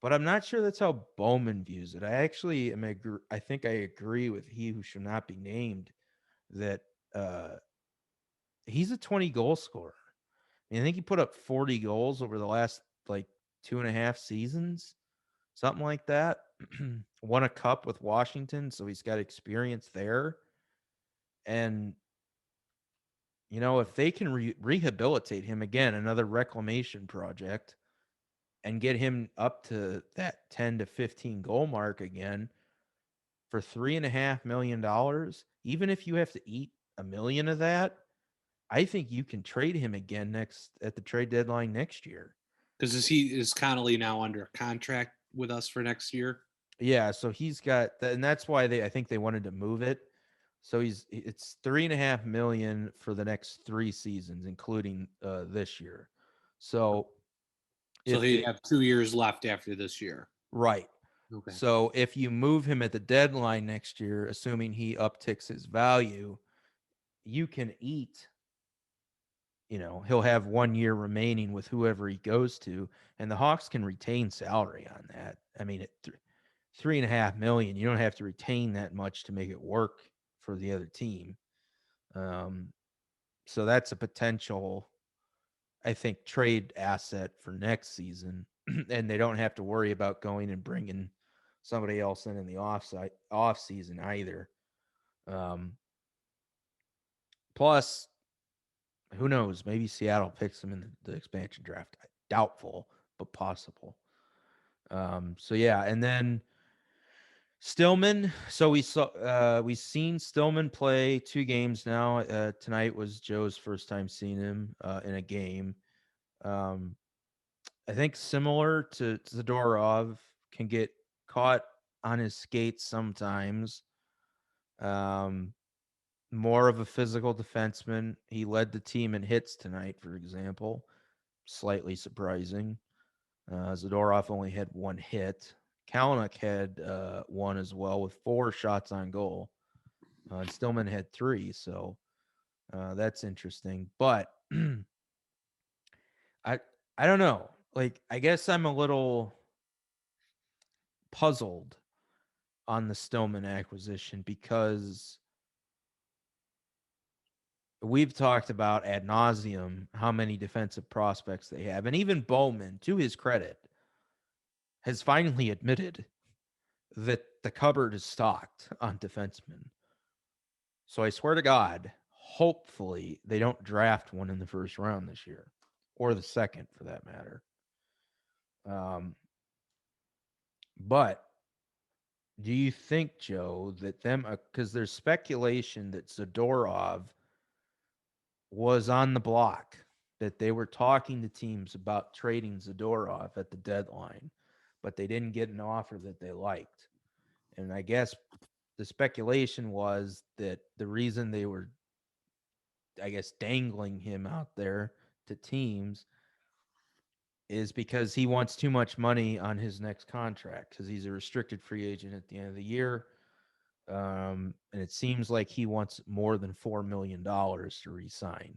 [SPEAKER 1] but I'm not sure that's how Bowman views it. I actually I think I agree with he who should not be named that he's a 20 goal scorer. I think he put up 40 goals over the last like 2.5 seasons, something like that. Won a cup with Washington, so he's got experience there. And if they can rehabilitate him again, another reclamation project, and get him up to that 10 to 15 goal mark again for $3.5 million, even if you have to eat $1 million of that, I think you can trade him again at the trade deadline next year.
[SPEAKER 2] Because is Connolly now under contract with us for next year?
[SPEAKER 1] Yeah, so he's got that, and that's why I think they wanted to move it. So it's $3.5 million for the next 3 seasons, including this year. So
[SPEAKER 2] He'd have 2 years left after this year.
[SPEAKER 1] Right.
[SPEAKER 2] Okay.
[SPEAKER 1] So if you move him at the deadline next year, assuming he upticks his value, you can eat. He'll have 1 year remaining with whoever he goes to, and the Hawks can retain salary on that. I mean, at $3.5 million, you don't have to retain that much to make it work for the other team. So that's a potential, I think, trade asset for next season, and they don't have to worry about going and bringing somebody else in the off season either. Plus, who knows? Maybe Seattle picks him in the expansion draft. Doubtful, but possible. So yeah, and then Stillman. So we've seen Stillman play 2 games now. Tonight was Joe's first time seeing him in a game. I think similar to Zadorov, can get caught on his skates sometimes. More of a physical defenseman. He led the team in hits tonight, for example. Slightly surprising. Zadorov only had 1 hit. Kalanick had one as well with 4 shots on goal. And Stillman had 3, so that's interesting. But I I don't know. Like, I guess I'm a little puzzled on the Stillman acquisition because we've talked about ad nauseum how many defensive prospects they have. And even Bowman, to his credit, has finally admitted that the cupboard is stocked on defensemen. So I swear to God, hopefully they don't draft one in the first round this year, or the second for that matter. But do you think, Joe, that them, because there's speculation that Zadorov was on the block, that they were talking to teams about trading Zadorov at the deadline, but they didn't get an offer that they liked. And I guess the speculation was that the reason they were, I guess, dangling him out there to teams is because he wants too much money on his next contract because he's a restricted free agent at the end of the year. And it seems like he wants more than $4 million to resign.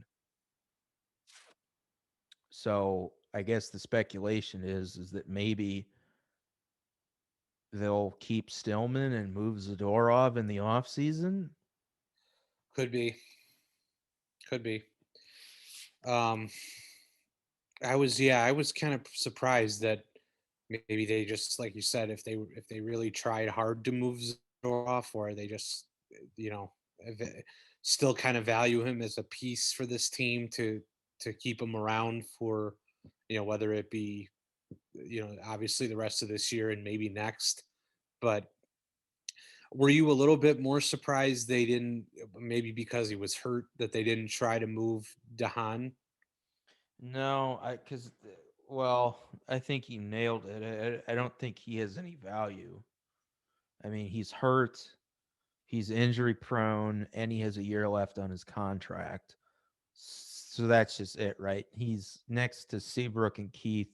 [SPEAKER 1] So I guess the speculation is that maybe they'll keep Stillman and move Zadorov in the offseason.
[SPEAKER 2] Could be. Could be. Um, I was kind of surprised that maybe they just, like you said, if they really tried hard to move Zadorov, or they just, you know, still kind of value him as a piece for this team to keep him around for, whether it be, obviously the rest of this year and maybe next. But were you a little bit more surprised they didn't, maybe because he was hurt, that they didn't try to move Dahan?
[SPEAKER 1] No, well, I think he nailed it. I don't think he has any value. I mean, he's hurt, he's injury prone, and he has a year left on his contract. So that's just it, right? He's next to Seabrook and Keith.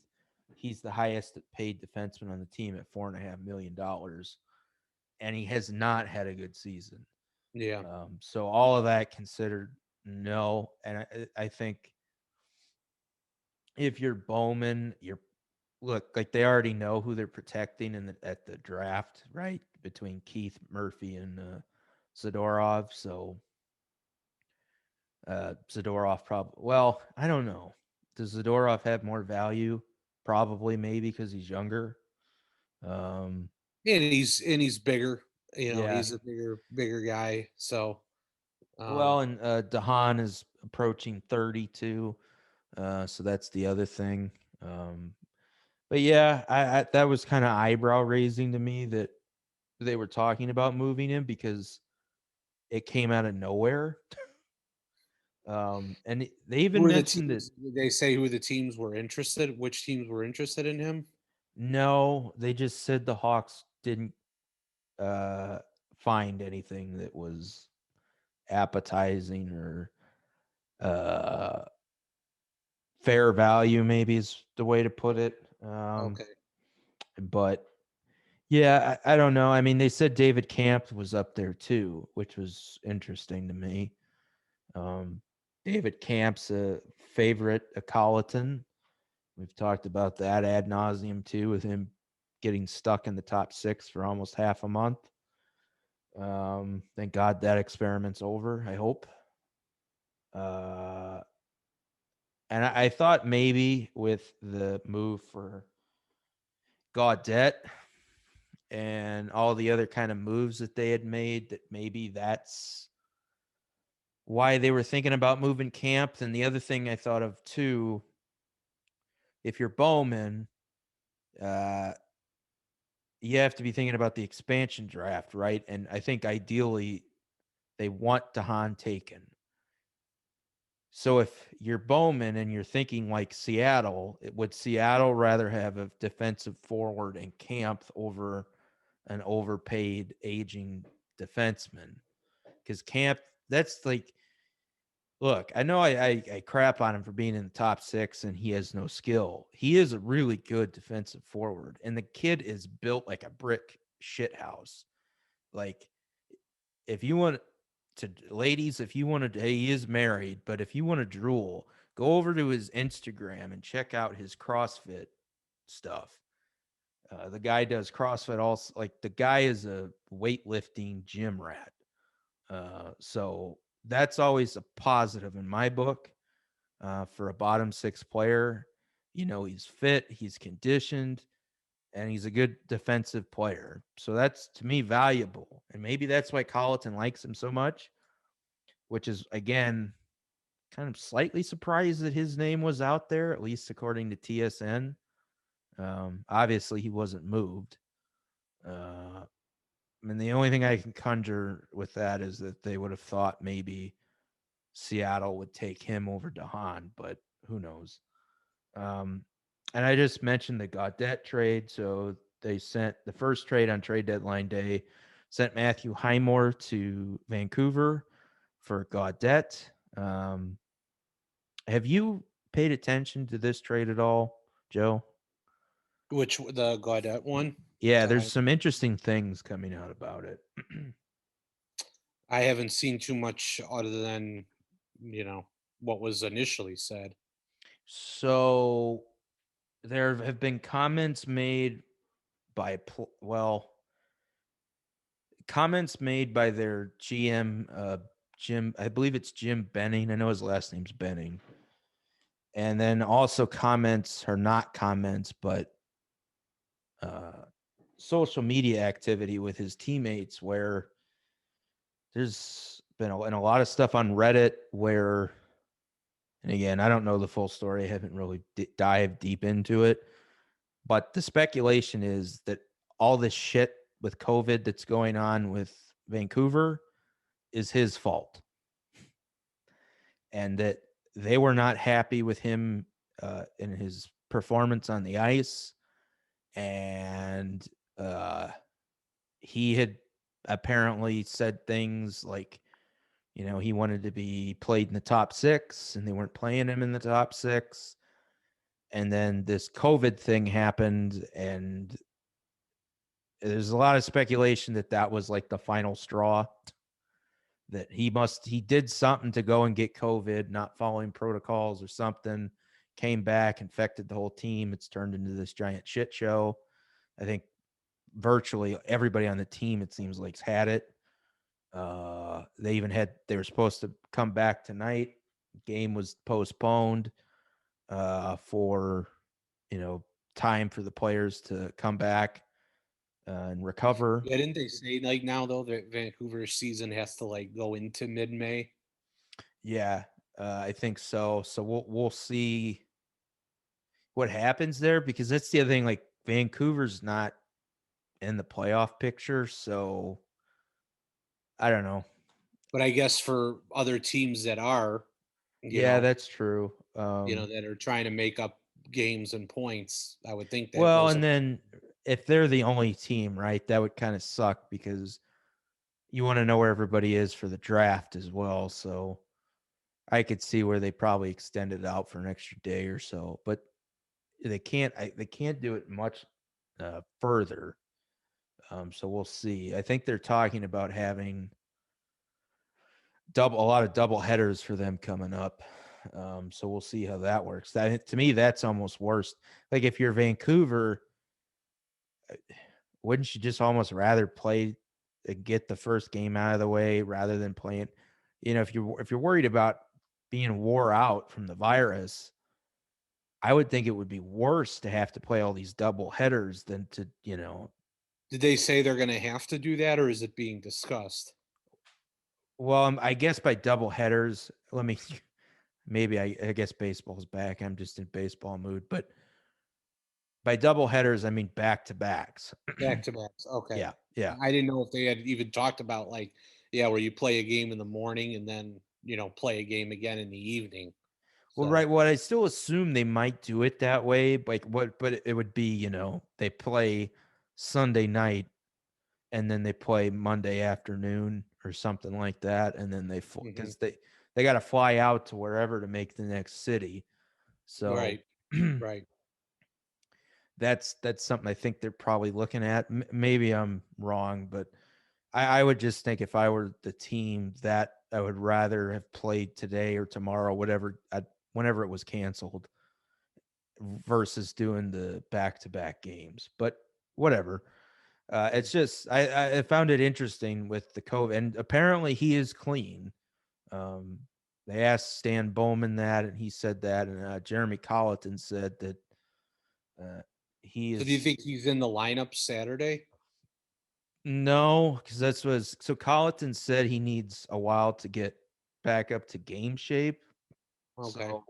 [SPEAKER 1] He's the highest paid defenseman on the team at $4.5 million, and he has not had a good season.
[SPEAKER 2] Yeah.
[SPEAKER 1] So all of that considered, no. And I think if you're Bowman, you're look like they already know who they're protecting at the draft, right? Between Keith Murphy and Zadorov. So Zadorov probably. Well, I don't know. Does Zadorov have more value? Probably, maybe because he's younger. Um,
[SPEAKER 2] And he's bigger.
[SPEAKER 1] yeah.
[SPEAKER 2] He's a bigger guy. So
[SPEAKER 1] Well, and Dahan is approaching 32, so that's the other thing. But yeah, I that was kind of eyebrow raising to me that they were talking about moving him because it came out of nowhere. And they
[SPEAKER 2] who
[SPEAKER 1] even
[SPEAKER 2] are the
[SPEAKER 1] mentioned that
[SPEAKER 2] teams? Did they say who the teams were interested? Which teams were interested in him?
[SPEAKER 1] no, they just said the Hawks didn't uh, find anything that was appetizing or uh, fair value, maybe is the way to put it.
[SPEAKER 2] Okay.
[SPEAKER 1] But yeah, I don't know. I mean, they said David Camp was up there too, which was interesting to me. Um, David Camp's a favorite at Colleton. We've talked about that ad nauseum too, with him getting stuck in the top 6 for almost half a month. Thank God that experiment's over, I hope. Uh, and I thought maybe with the move for Gaudette and all the other kind of moves that they had made, that maybe that's why they were thinking about moving Camp. And the other thing I thought of too, if you're Bowman, uh, you have to be thinking about the expansion draft, right? And I think ideally they want Dahan taken. So if you're Bowman and you're thinking like Seattle, would Seattle rather have a defensive forward and Camp over an overpaid aging defenseman? Because Camp, that's like Look, I know I crap on him for being in the top 6 and he has no skill. He is a really good defensive forward, and the kid is built like a brick shithouse. Like, if you want to, ladies, if you want to, hey, he is married, but if you want to drool, go over to his Instagram and check out his CrossFit stuff. The guy does CrossFit also. Like, the guy is a weightlifting gym rat. So that's always a positive in my book for a bottom 6 player. You know, he's fit, he's conditioned, and he's a good defensive player. So that's, to me, valuable. And maybe that's why Colleton likes him so much, which is, again, kind of slightly surprised that his name was out there, at least according to TSN. Obviously, he wasn't moved. I mean, the only thing I can conjure with that is that they would have thought maybe Seattle would take him over DeHaan, but who knows? And I just mentioned the Gaudette trade. So they sent the first trade on trade deadline day, sent Matthew Highmore to Vancouver for Gaudette. Have you paid attention to this trade at all, Joe?
[SPEAKER 2] Which the Gaudette one?
[SPEAKER 1] Yeah,
[SPEAKER 2] The
[SPEAKER 1] there's
[SPEAKER 2] high,
[SPEAKER 1] some interesting things coming out about it.
[SPEAKER 2] I haven't seen too much other than what was initially said.
[SPEAKER 1] So there have been comments made by, comments made by their GM, Jim, I believe it's Jim Benning. I know his last name's Benning. And then also comments, or not comments, but social media activity with his teammates, where there's been and a lot of stuff on Reddit where, and again, I don't know the full story. I haven't really dived deep into it, but the speculation is that all this shit with COVID that's going on with Vancouver is his fault, and that they were not happy with him in his performance on the ice, and he had apparently said things like, you know, he wanted to be played in the top 6, and they weren't playing him in the top 6. And then this COVID thing happened, and there's a lot of speculation that that was like the final straw, that he did something to go and get COVID, not following protocols or something, came back, infected the whole team. It's turned into this giant shit show. I think virtually everybody on the team, it seems like, had it. They were supposed to come back tonight. Game was postponed for, time for the players to come back and recover.
[SPEAKER 2] Yeah, didn't they say like now though that Vancouver's season has to like go into mid-May?
[SPEAKER 1] Yeah, I think so. So we'll see what happens there, because that's the other thing. Like, Vancouver's not in the playoff picture, so I don't know.
[SPEAKER 2] But I guess for other teams that are, you
[SPEAKER 1] Yeah,
[SPEAKER 2] know,
[SPEAKER 1] that's true.
[SPEAKER 2] that are trying to make up games and points, I would think that
[SPEAKER 1] Well,
[SPEAKER 2] those
[SPEAKER 1] and
[SPEAKER 2] are
[SPEAKER 1] then if they're the only team, right, that would kind of suck, because you want to know where everybody is for the draft as well. So I could see where they probably extended it out for an extra day or so, but they can't do it much further. So we'll see. I think they're talking about having a lot of double headers for them coming up. So we'll see how that works. To me, that's almost worse. Like, if you're Vancouver, wouldn't you just almost rather play and get the first game out of the way rather than playing? If you're worried about being wore out from the virus, I would think it would be worse to have to play all these double headers than to.
[SPEAKER 2] did they say they're going to have to do that, or is it being discussed?
[SPEAKER 1] Well, I guess by double headers, let me maybe I guess baseball's back. I'm just in baseball mood, but by double headers, I mean back to backs.
[SPEAKER 2] Back to backs. Okay.
[SPEAKER 1] Yeah, yeah.
[SPEAKER 2] I didn't know if they had even talked about like, yeah, where you play a game in the morning and then, play a game again in the evening.
[SPEAKER 1] Well,
[SPEAKER 2] So,
[SPEAKER 1] right. What I still assume they might do it that way, like but it would be, they play Sunday night and then they play Monday afternoon or something like that, and then
[SPEAKER 2] mhm.
[SPEAKER 1] because they got to fly out to wherever to make the next city. So
[SPEAKER 2] Right. Right.
[SPEAKER 1] that's something I think they're probably looking at. Maybe I'm wrong, but I would just think if I were the team that I would rather have played today or tomorrow, whenever it was canceled, versus doing the back-to-back games. But whatever. It's just I found it interesting with the COVID, and apparently he is clean. Um, they asked Stan Bowman that, and he said that, and Jeremy Colleton said that uh, he
[SPEAKER 2] So do you
[SPEAKER 1] is
[SPEAKER 2] think he's in the lineup Saturday?
[SPEAKER 1] no, because that's was so Colleton said he needs a while to get back up to game shape.
[SPEAKER 2] Okay.
[SPEAKER 1] So,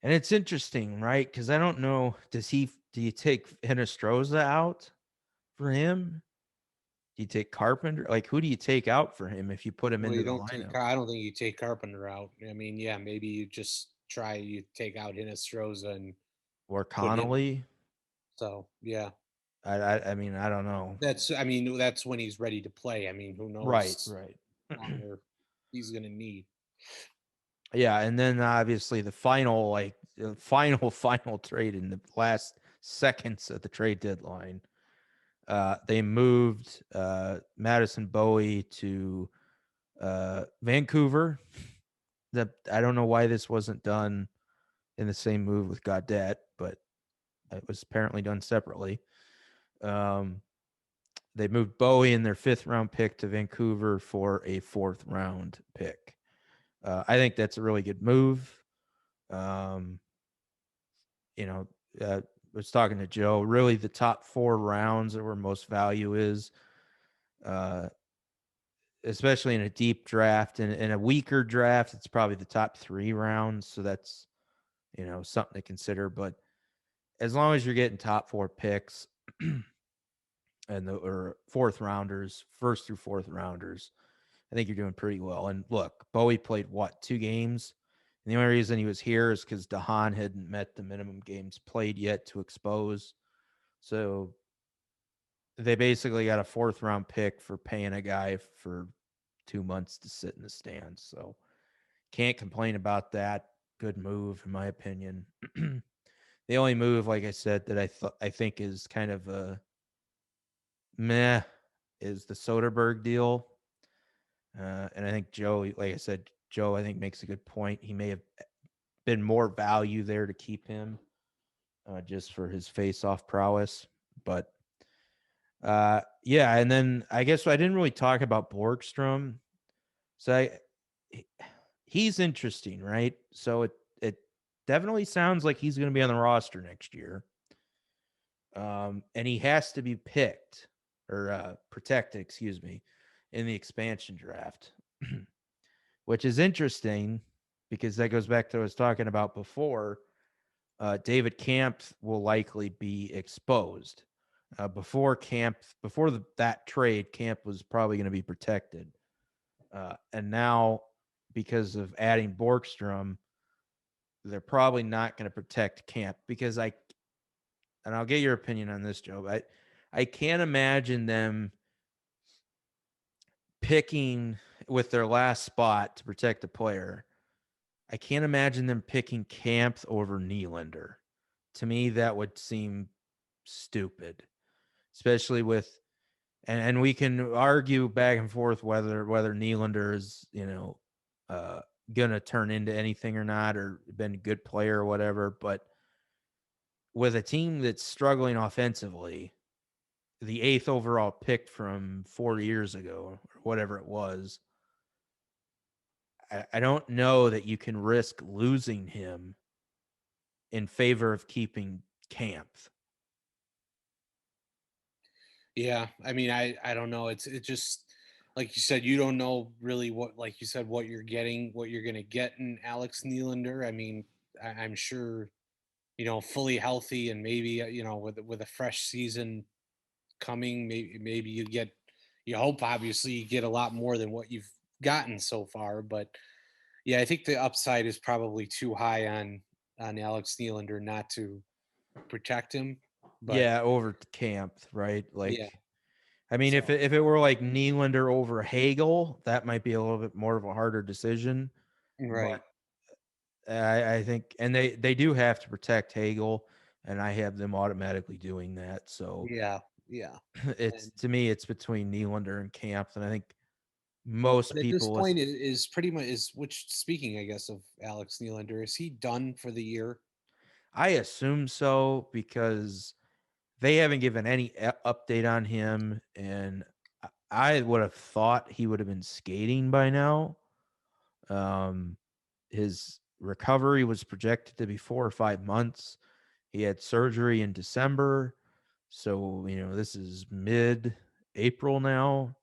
[SPEAKER 1] and it's interesting, right? Because I don't know, do you take Hinostroza out for him? Do you take Carpenter? Like, who do you take out for him if you put him
[SPEAKER 2] Well,
[SPEAKER 1] into
[SPEAKER 2] you
[SPEAKER 1] the
[SPEAKER 2] don't take.
[SPEAKER 1] lineup?
[SPEAKER 2] I don't think you take Carpenter out. I mean, yeah, maybe you just try. You take out Hinestroza and
[SPEAKER 1] Or
[SPEAKER 2] put in.
[SPEAKER 1] Connolly?
[SPEAKER 2] So yeah,
[SPEAKER 1] I mean, I don't know.
[SPEAKER 2] that's. I mean, that's when he's ready to play. I mean, who
[SPEAKER 1] Right,
[SPEAKER 2] knows
[SPEAKER 1] right.
[SPEAKER 2] how longer he's gonna need.
[SPEAKER 1] Yeah, and then obviously the final, like the final trade in the last seconds of the trade deadline. They moved Madison Bowie to Vancouver. That I don't know why this wasn't done in the same move with Gaudette, but it was apparently done separately. Um, they moved Bowie and their 5th-round pick to Vancouver for a 4th-round pick. I think that's a really good move. Um, you know, I was talking to Joe. Really, the top 4 rounds are where most value is, uh, especially in a deep draft. And in a weaker draft, it's probably the top 3 rounds. So that's something to consider. But as long as you're getting top 4 picks or 4th rounders, 1st through 4th rounders, I think you're doing pretty well. And look, Bowie played what, 2 games? And the only reason he was here is because Dahan hadn't met the minimum games played yet to expose. So they basically got a 4th-round pick for paying a guy for 2 months to sit in the stands. So can't complain about that. Good move, in my opinion. The only move, like I said, that I think is kind of a meh is the Soderberg deal. And I think Joe, like I said, Joe, I think makes a good point. He may have been more value there to keep him just for his face-off prowess. But yeah, and then I guess I didn't really talk about Borgstrom. So he's interesting, right? So it definitely sounds like he's going to be on the roster next year. And he has to be picked or protected, excuse me, in the expansion draft, which is interesting because that goes back to what I was talking about before. David Camp will likely be exposed. Before that trade, Camp was probably going to be protected. And now, because of adding Borgstrom, they're probably not going to protect Camp because and I'll get your opinion on this, Joe. I can't imagine them picking with their last spot to protect a player. I can't imagine them picking Camp over Nylander. To me, that would seem stupid, especially with and we can argue back and forth whether Nylander is gonna turn into anything or not, or been a good player or whatever. But with a team that's struggling offensively, the 8th overall pick from 4 years ago or whatever it was, I don't know that you can risk losing him in favor of keeping Camp.
[SPEAKER 2] Yeah, I mean, I don't know. It just like you said, you don't know really what, like you said, what you're getting, what you're gonna get in Alex Nylander. I mean, I'm sure, fully healthy and maybe with a fresh season coming, maybe you hope obviously you get a lot more than what you've gotten so far. But yeah, I think the upside is probably too high on Alex Nylander not to protect him. But
[SPEAKER 1] Yeah, over Camp, right?
[SPEAKER 2] yeah,
[SPEAKER 1] Like I mean,
[SPEAKER 2] So
[SPEAKER 1] if it were like Nylander over Hagel, that might be a little bit more of a harder decision.
[SPEAKER 2] right.
[SPEAKER 1] But I think, and they do have to protect Hagel, and I have them automatically doing that. So
[SPEAKER 2] Yeah, yeah.
[SPEAKER 1] it's
[SPEAKER 2] And
[SPEAKER 1] to me, it's between Nylander and Camp, and I think most
[SPEAKER 2] but at this
[SPEAKER 1] people,
[SPEAKER 2] point, it is pretty much is which. Speaking, I guess, of Alex Nylander, is he done for the year?
[SPEAKER 1] I assume so because they haven't given any update on him, and I would have thought he would have been skating by now. Um, his recovery was projected to be 4 or 5 months. He had surgery in December. So, this is mid April now.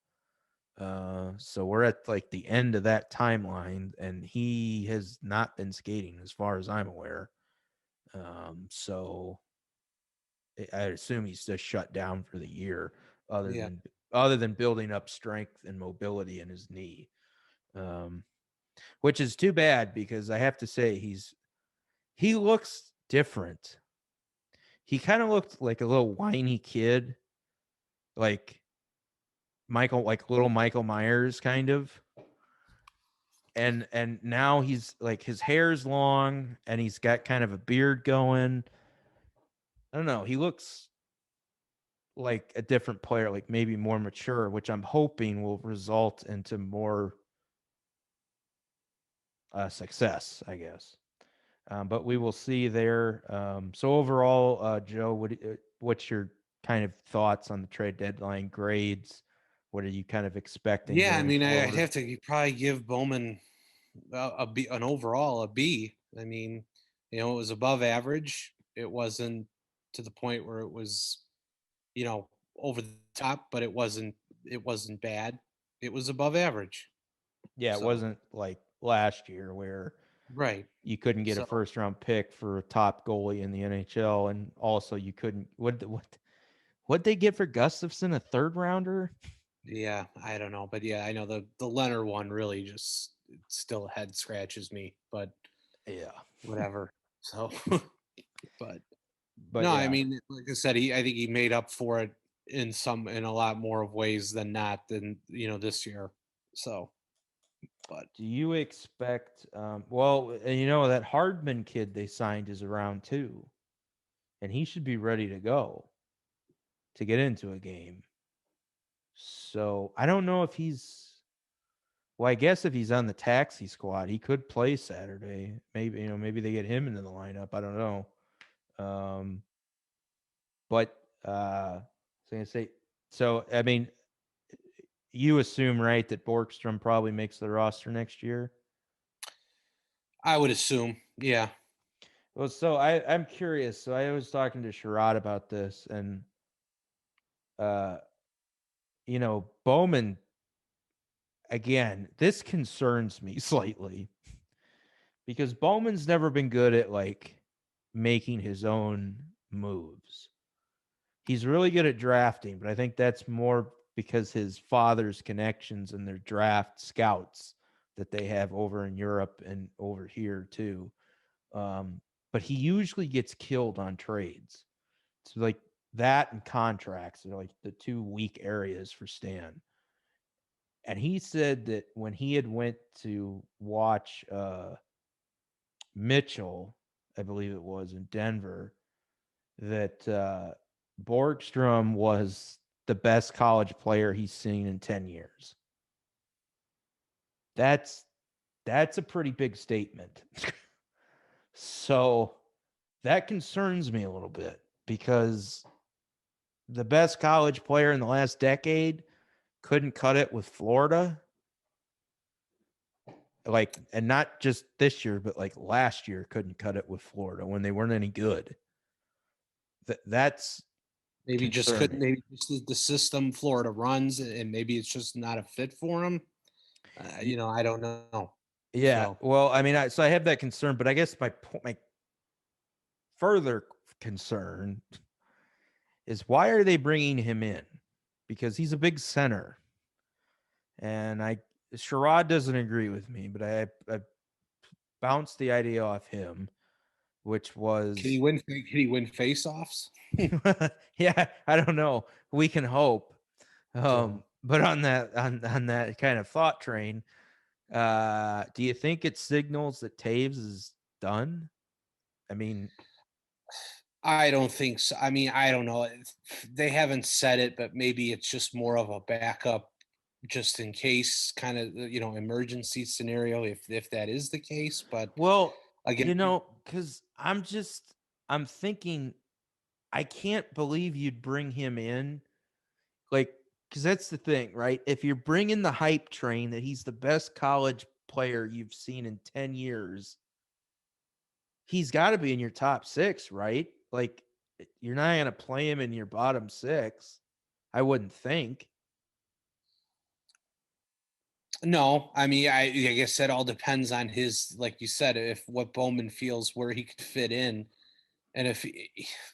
[SPEAKER 1] So we're at like the end of that timeline, and he has not been skating as far as I'm aware. So I assume he's just shut down for the year, other
[SPEAKER 2] Yeah,
[SPEAKER 1] than other than building up strength and mobility in his knee. Um, which is too bad because I have to say he looks different. He kind of looked like a little whiny kid, like little Michael Myers kind of. And now he's like his hair's long and he's got kind of a beard going. I don't know. He looks like a different player, like maybe more mature, which I'm hoping will result into more success, I guess. But we will see there. So overall, Joe, what's your kind of thoughts on the trade deadline grades? What are you kind of expecting
[SPEAKER 2] yeah. I
[SPEAKER 1] going
[SPEAKER 2] mean, I'd
[SPEAKER 1] forward?
[SPEAKER 2] have to probably give Bowman a B, an overall a B. I mean, it was above average. It wasn't to the point where it was, over the top, but it wasn't bad. It was above average.
[SPEAKER 1] Yeah, it
[SPEAKER 2] So
[SPEAKER 1] wasn't like last year where
[SPEAKER 2] right.
[SPEAKER 1] you couldn't get a
[SPEAKER 2] So
[SPEAKER 1] first round pick for a top goalie in the NHL, and also you couldn't what they get for Gustafson, a third rounder?
[SPEAKER 2] yeah, I don't know, but yeah, I know the Leonard one really just it still head scratches me, but
[SPEAKER 1] Yeah,
[SPEAKER 2] whatever. So, but
[SPEAKER 1] but
[SPEAKER 2] no, I
[SPEAKER 1] yeah.
[SPEAKER 2] mean, like I said, I think he made up for it in a lot more of ways than not than this year. So, but
[SPEAKER 1] Do you expect? Well, that Hardman kid they signed is around too, and he should be ready to go to get into a game. So I don't know if he's. Well, I guess if he's on the taxi squad, he could play Saturday. Maybe they get him into the lineup. I don't know. Um, but so I say. So I mean, you assume right that Borkstrom probably makes the roster next year.
[SPEAKER 2] I would assume, yeah,
[SPEAKER 1] Well, so I'm curious. So I was talking to Sherrod about this, and uh, Bowman again. This concerns me slightly because Bowman's never been good at like making his own moves. He's really good at drafting, but I think that's more because his father's connections and their draft scouts that they have over in Europe and over here too. Um, but he usually gets killed on trades. So like that and contracts are like the two weak areas for Stan. And he said that when he had went to watch Mitchell, I believe it was in Denver, that Borgstrom was the best college player he's seen in 10 years. That's that's a pretty big statement. So that concerns me a little bit because the best college player in the last decade couldn't cut it with Florida. Like, and not just this year, but like last year couldn't cut it with Florida when they weren't any good. That's
[SPEAKER 2] maybe just couldn't.
[SPEAKER 1] concerning.
[SPEAKER 2] Maybe just the system Florida runs, and maybe it's just not a fit for him. I don't know.
[SPEAKER 1] Yeah.
[SPEAKER 2] So
[SPEAKER 1] Well, I mean, so I have that concern, but I guess my further concern is why are they bringing him in? Because he's a big center, and Sherrod doesn't agree with me, but I bounced the idea off him, which
[SPEAKER 2] can he
[SPEAKER 1] was,
[SPEAKER 2] win? Can he win face-offs?
[SPEAKER 1] yeah, I don't know. We can hope.
[SPEAKER 2] So
[SPEAKER 1] But on that kind of thought train, do you think it signals that Taves is done? I mean,
[SPEAKER 2] I don't think so. I mean, I don't know. They haven't said it, but maybe it's just more of a backup just in case kind of, emergency scenario if that is the case. But
[SPEAKER 1] well,
[SPEAKER 2] again,
[SPEAKER 1] because I'm thinking I can't believe you'd bring him in, like, because that's the thing, right? If you're bringing the hype train that he's the best college player you've seen in 10 years, he's got to be in your top six, right? Like, you're not going to play him in your bottom six, I wouldn't think.
[SPEAKER 2] no, I mean, I guess that all depends on his, like you said, if what Bowman feels where he could fit in. And if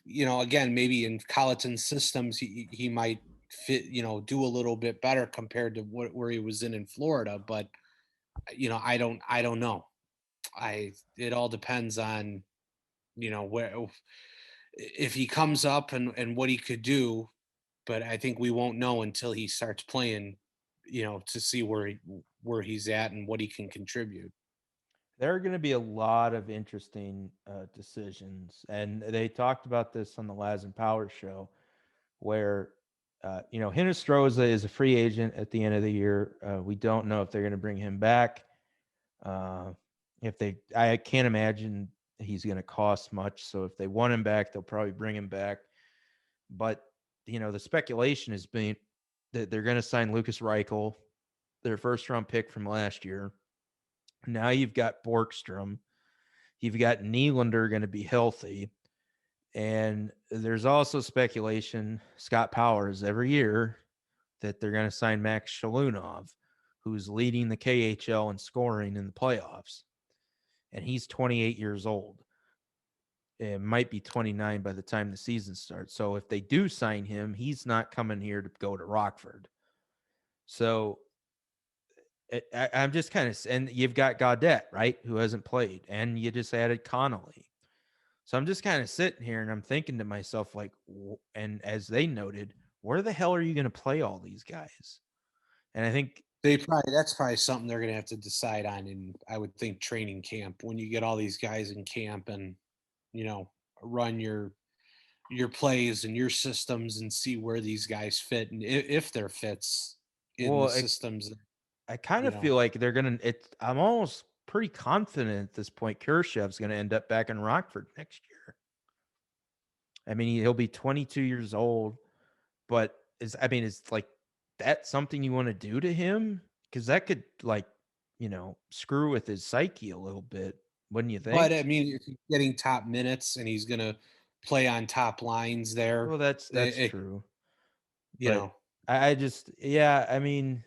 [SPEAKER 2] again, maybe in Colleton's systems, he might fit, do a little bit better compared to where he was in Florida. But I don't know. It all depends on where if he comes up and what he could do. But I think we won't know until he starts playing, to see where he's at and what he can contribute.
[SPEAKER 1] There are going to be a lot of interesting decisions. And they talked about this on the Laz and Power show, where, Hinostroza is a free agent at the end of the year. We don't know if they're going to bring him back. Uh, I can't imagine he's going to cost much. So if they want him back, they'll probably bring him back. But, the speculation has been that they're going to sign Lucas Reichel, their first round pick from last year. Now you've got Borkstrom. You've got Nylander going to be healthy. And there's also speculation, Scott Powers, every year, that they're going to sign Max Shalunov, who's leading the KHL in scoring in the playoffs. And he's 28 years old. It might be 29 by the time the season starts. So if they do sign him, he's not coming here to go to Rockford. So I'm just kind of, and you've got Gaudette, right, who hasn't played, and you just added Connolly. So I'm just kind of sitting here and I'm thinking to myself, like, and as they noted, where the hell are you going to play all these guys? And I think,
[SPEAKER 2] That's probably something they're going to have to decide on in, I would think, training camp, when you get all these guys in camp and run your plays and your systems and see where these guys fit and if they're fits in the
[SPEAKER 1] well,
[SPEAKER 2] systems.
[SPEAKER 1] I kind
[SPEAKER 2] you
[SPEAKER 1] of
[SPEAKER 2] know
[SPEAKER 1] feel like they're going to, I'm almost pretty confident at this point Kershev's going to end up back in Rockford next year. I mean, he'll be 22 years old, but is like that something you want to do to him? Because that could, like, screw with his psyche a little bit, wouldn't you
[SPEAKER 2] but
[SPEAKER 1] think?
[SPEAKER 2] I mean, if he's getting top minutes and he's going to play on top lines there,
[SPEAKER 1] Well, that's
[SPEAKER 2] it,
[SPEAKER 1] true.
[SPEAKER 2] you
[SPEAKER 1] But
[SPEAKER 2] know
[SPEAKER 1] I just, yeah, I mean,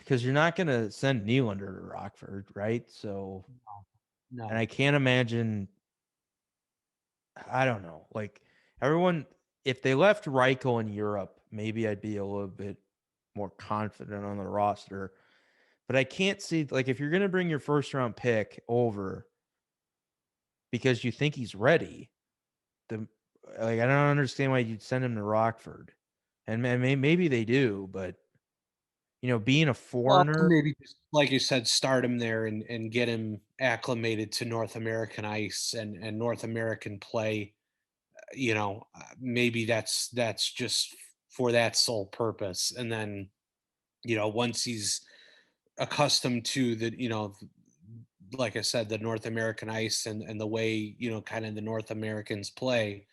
[SPEAKER 1] because you're not going to send Nylander to Rockford, right? So, and
[SPEAKER 2] no.
[SPEAKER 1] I can't imagine, I don't know, like everyone, if they left Reichel in Europe, maybe I'd be a little bit more confident on the roster. But I can't see, like, if you're going to bring your first round pick over because you think he's ready, the like, I don't understand why you'd send him to Rockford. And maybe they do, but being a
[SPEAKER 2] Well,
[SPEAKER 1] foreigner,
[SPEAKER 2] maybe just like you said, start him there and get him acclimated to North American ice and North American play. Maybe that's just for that sole purpose. And then, once he's accustomed to like I said, the North American ice and the way, kind of the North Americans play,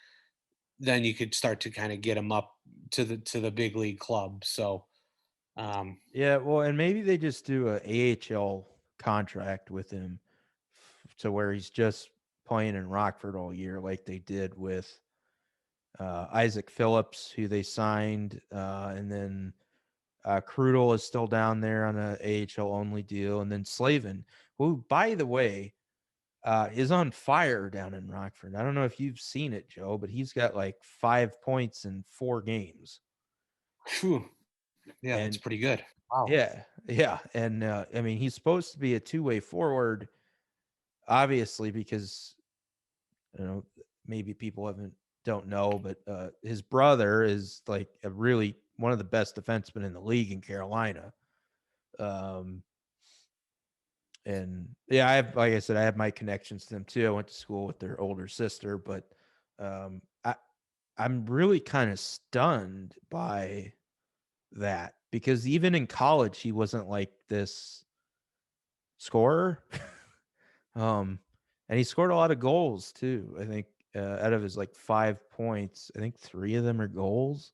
[SPEAKER 2] then you could start to kind of get him up to the big league club. So, um,
[SPEAKER 1] yeah, well, and maybe they just do a AHL contract with him to where he's just playing in Rockford all year, like they did with Isaac Phillips, who they signed, and then Krudel is still down there on a AHL only deal, and then Slavin, who, by the way, is on fire down in Rockford. I don't know if you've seen it, Joe, but he's got like 5 points in 4 games,
[SPEAKER 2] phew, yeah, that's
[SPEAKER 1] and
[SPEAKER 2] pretty good. Wow.
[SPEAKER 1] yeah, and I mean, he's supposed to be a two-way forward, obviously, because maybe people haven't don't know, but his brother is like a really one of the best defensemen in the league in Carolina. And yeah, like I said, I have my connections to them too. I went to school with their older sister, but I'm really kind of stunned by that because even in college, he wasn't like this scorer. And he scored a lot of goals too. I think out of his like 5 points, I think 3 of them are goals.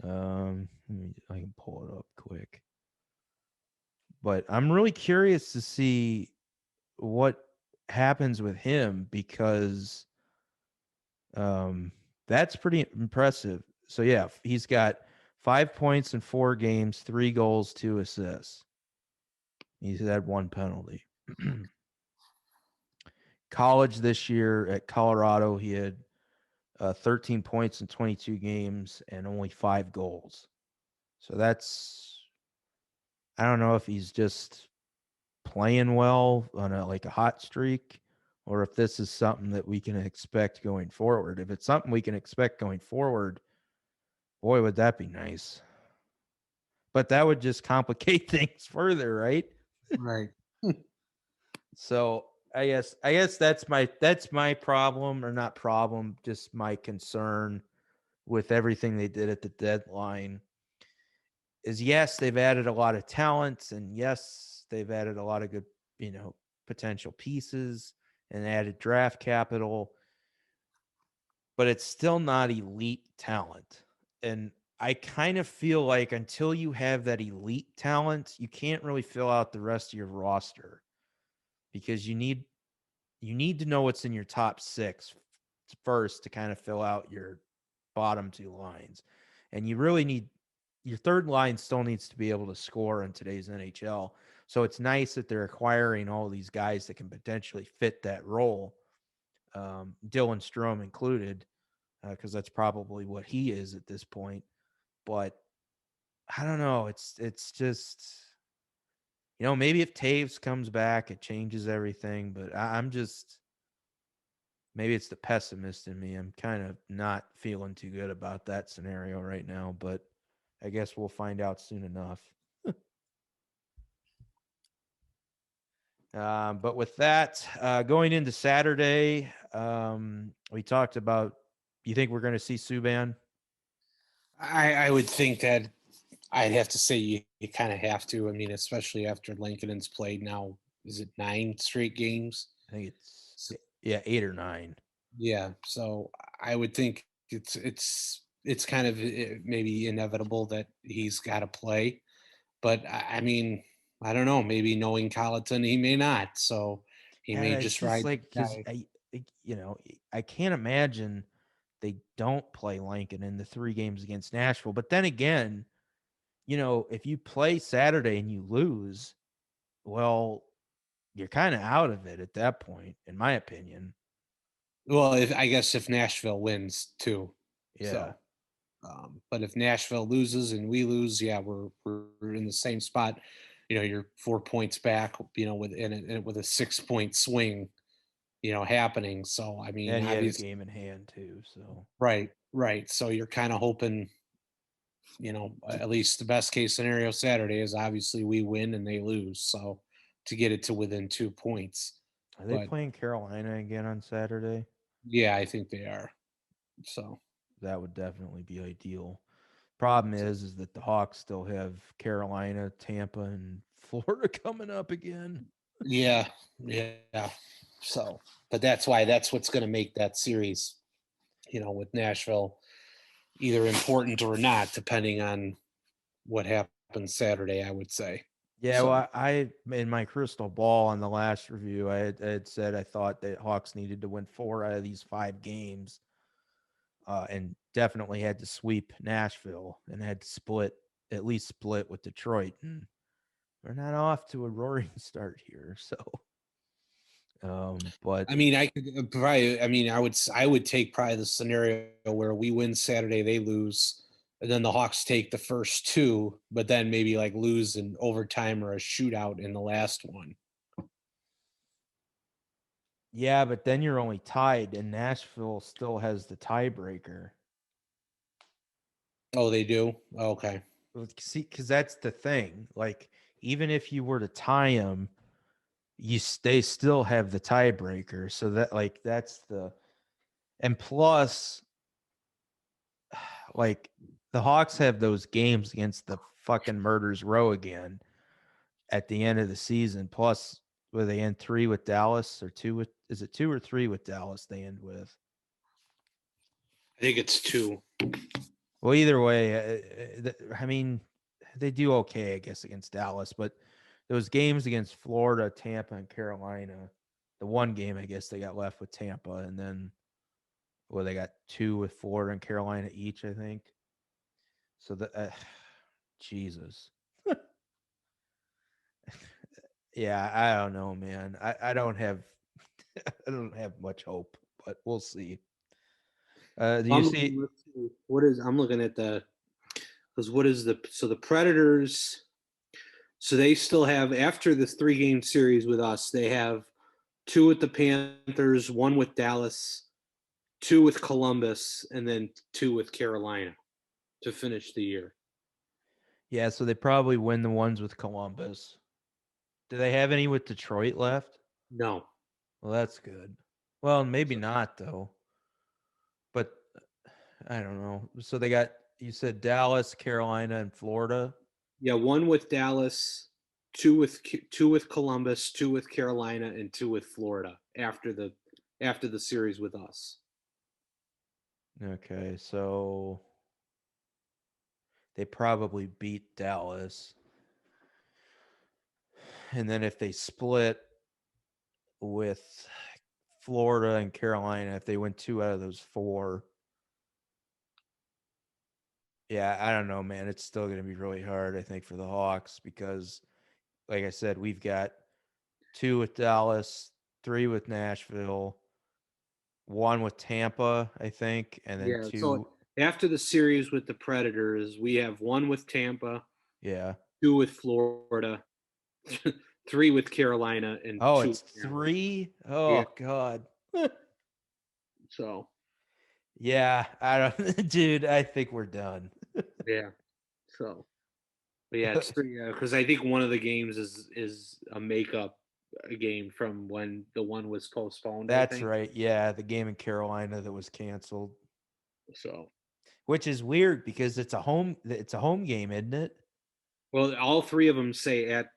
[SPEAKER 1] I can pull it up quick. But I'm really curious to see what happens with him because that's pretty impressive. So yeah, he's got 5 points in 4 games, 3 goals, 2 assists. He's had 1 penalty. College this year at Colorado, he had 13 points in 22 games and only 5 goals. So I don't know if he's just playing well on a hot streak or if this is something that we can expect going forward. If it's something we can expect going forward, boy, would that be nice. But that would just complicate things further, right?
[SPEAKER 2] Right.
[SPEAKER 1] So I guess that's my problem, or not problem, just my concern with everything they did at the deadline is yes, they've added a lot of talents, and yes, they've added a lot of good, potential pieces and added draft capital, but it's still not elite talent. And I kind of feel like until you have that elite talent, you can't really fill out the rest of your roster because you need to know what's in your top 6 first to kind of fill out your bottom 2 lines. And you really need your third line still needs to be able to score in today's NHL. So it's nice that they're acquiring all these guys that can potentially fit that role, Dylan Strome included, because that's probably what he is at this point. But I don't know. It's just maybe if Taves comes back, it changes everything. But I'm just maybe it's the pessimist in me. I'm kind of not feeling too good about that scenario right now. But I guess we'll find out soon enough. But with that, going into Saturday, we talked about. You think we're going to see Subban?
[SPEAKER 2] I would think that I'd have to say you kind of have to. I mean, especially after Lincoln's played now, is it 9 straight games?
[SPEAKER 1] I think it's
[SPEAKER 2] So,
[SPEAKER 1] 8 or 9.
[SPEAKER 2] yeah. So I would think it's kind of maybe inevitable that he's got to play. But I mean, I don't know. Maybe knowing Colleton, he may not. So he
[SPEAKER 1] And
[SPEAKER 2] may
[SPEAKER 1] it's
[SPEAKER 2] just
[SPEAKER 1] just
[SPEAKER 2] ride
[SPEAKER 1] like
[SPEAKER 2] the
[SPEAKER 1] because
[SPEAKER 2] guy.
[SPEAKER 1] I can't imagine they don't play Lincoln in the 3 games against Nashville. But then again, if you play Saturday and you lose, well, you're kind of out of it at that point, in my opinion.
[SPEAKER 2] Well, I guess if Nashville wins too.
[SPEAKER 1] Yeah.
[SPEAKER 2] So, but if Nashville loses and we lose, yeah, we're in the same spot. You're 4 points back. With a 6-point swing, happening. So I mean,
[SPEAKER 1] And he has a
[SPEAKER 2] obviously,
[SPEAKER 1] game in hand too. So
[SPEAKER 2] right, right. So you're kind of hoping, at least the best case scenario Saturday is obviously we win and they lose. So to get it to within 2 points.
[SPEAKER 1] are they
[SPEAKER 2] But
[SPEAKER 1] playing Carolina again on Saturday?
[SPEAKER 2] yeah, I think they are. So
[SPEAKER 1] That would definitely be ideal. Problem is that the Hawks still have Carolina, Tampa, and Florida coming up again.
[SPEAKER 2] yeah, yeah. So, but that's what's going to make that series, with Nashville either important or not, depending on what happens Saturday, I would say.
[SPEAKER 1] Yeah,
[SPEAKER 2] So,
[SPEAKER 1] well, I in my crystal ball on the last review, I had said I thought that Hawks needed to win 4 out of these 5 games, and definitely had to sweep Nashville and had to at least split with Detroit. And we're not off to a roaring start here, so. But
[SPEAKER 2] I mean, I could probably, I mean, I would take probably the scenario where we win Saturday, they lose, and then the Hawks take the first 2, but then maybe like lose in overtime or a shootout in the last one.
[SPEAKER 1] Yeah, but then you're only tied, and Nashville still has the tiebreaker.
[SPEAKER 2] Oh, they do? Okay.
[SPEAKER 1] See, because that's the thing. Like, even if you were to tie them, they still have the tiebreaker. So that, like, that's the, and plus, like, the Hawks have those games against the fucking Murders Row again at the end of the season. Plus, were they end 3 with Dallas or 2 with, is it 2 or 3 with Dallas they end with?
[SPEAKER 2] I think it's 2.
[SPEAKER 1] Well, either way, I mean, they do okay, I guess, against Dallas, but those games against Florida, Tampa, and Carolina, the one game I guess they got left with Tampa, and then well, they got 2 with Florida and Carolina each, I think. So the Jesus, yeah, I don't know, man. I don't have I don't have much hope, but we'll see. Do you see?
[SPEAKER 2] I'm looking at the, because what is the Predators, so they still have, after this 3-game series with us, they have 2 with the Panthers, 1 with Dallas, 2 with Columbus, and then 2 with Carolina to finish the year.
[SPEAKER 1] Yeah, so they probably win the ones with Columbus. Do they have any with Detroit left?
[SPEAKER 2] No.
[SPEAKER 1] Well, that's good. Well, maybe not though. But I don't know. So they got, you said Dallas, Carolina, and Florida.
[SPEAKER 2] Yeah, 1 with Dallas, 2 with Columbus, 2 with Carolina, and 2 with Florida after the series with us.
[SPEAKER 1] Okay, so they probably beat Dallas. And then if they split with Florida and Carolina, if they win 2 out of those 4, yeah, I don't know, man. It's still going to be really hard, I think, for the Hawks because, like I said, we've got 2 with Dallas, 3 with Nashville, 1 with Tampa, I think, and then
[SPEAKER 2] Yeah, so
[SPEAKER 1] 2.
[SPEAKER 2] after the series with the Predators, we have 1 with Tampa,
[SPEAKER 1] Yeah.
[SPEAKER 2] 2 with Florida, 3 with Carolina, and
[SPEAKER 1] Oh,
[SPEAKER 2] 2
[SPEAKER 1] it's
[SPEAKER 2] with Dallas.
[SPEAKER 1] 3?
[SPEAKER 2] Yeah.
[SPEAKER 1] Oh, God.
[SPEAKER 2] So
[SPEAKER 1] Yeah, I don't, dude, I think we're done.
[SPEAKER 2] yeah. So but yeah, it's 3, because I think one of the games is a makeup game from when the one was postponed, I
[SPEAKER 1] That's
[SPEAKER 2] think.
[SPEAKER 1] right. Yeah, the game in Carolina that was canceled,
[SPEAKER 2] So
[SPEAKER 1] which is weird because it's a home game, isn't it?
[SPEAKER 2] well, all 3 of them say at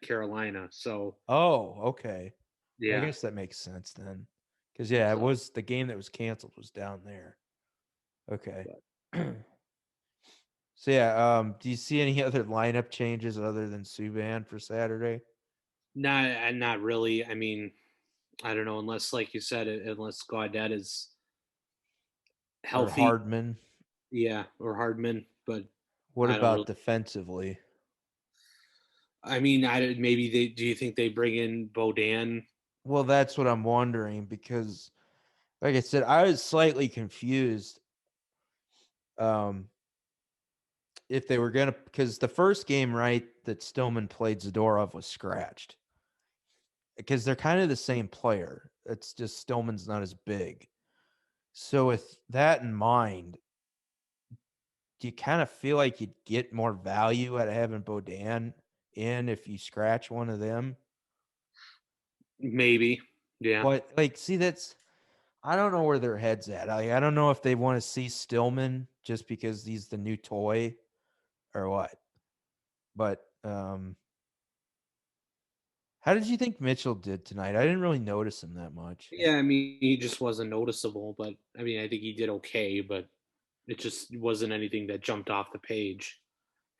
[SPEAKER 2] Carolina. So
[SPEAKER 1] Oh, okay. I
[SPEAKER 2] yeah.
[SPEAKER 1] guess that makes sense then. Cuz yeah, it
[SPEAKER 2] So
[SPEAKER 1] was the game that was canceled was down there. Okay.
[SPEAKER 2] but
[SPEAKER 1] So yeah, do you see any other lineup changes other than Subban for Saturday
[SPEAKER 2] not really. I mean, I don't know, unless, like you said, unless Gaudet is
[SPEAKER 1] or
[SPEAKER 2] healthy,
[SPEAKER 1] Hardman?
[SPEAKER 2] yeah, or Hardman, but
[SPEAKER 1] What
[SPEAKER 2] I don't
[SPEAKER 1] about
[SPEAKER 2] really.
[SPEAKER 1] defensively?
[SPEAKER 2] I mean, maybe they. Do you think they bring in Bodan?
[SPEAKER 1] Well, that's what I'm wondering because like I said, I was slightly confused um if they were gonna, because the first game, right, that Stillman played Zadorov was scratched because they're kind of the same player. It's just Stillman's not as big. So with that in mind, do you kind of feel like you'd get more value out of having Bodan in if you scratch one of them?
[SPEAKER 2] Maybe, yeah,
[SPEAKER 1] But like, see, that's, I don't know where their heads at. I don't know if they want to see Stillman just because he's the new toy or what. But how did you think Mitchell did tonight? I didn't really notice him that much.
[SPEAKER 2] yeah. I mean, he just wasn't noticeable, but I mean, I think he did okay, but it just wasn't anything that jumped off the page.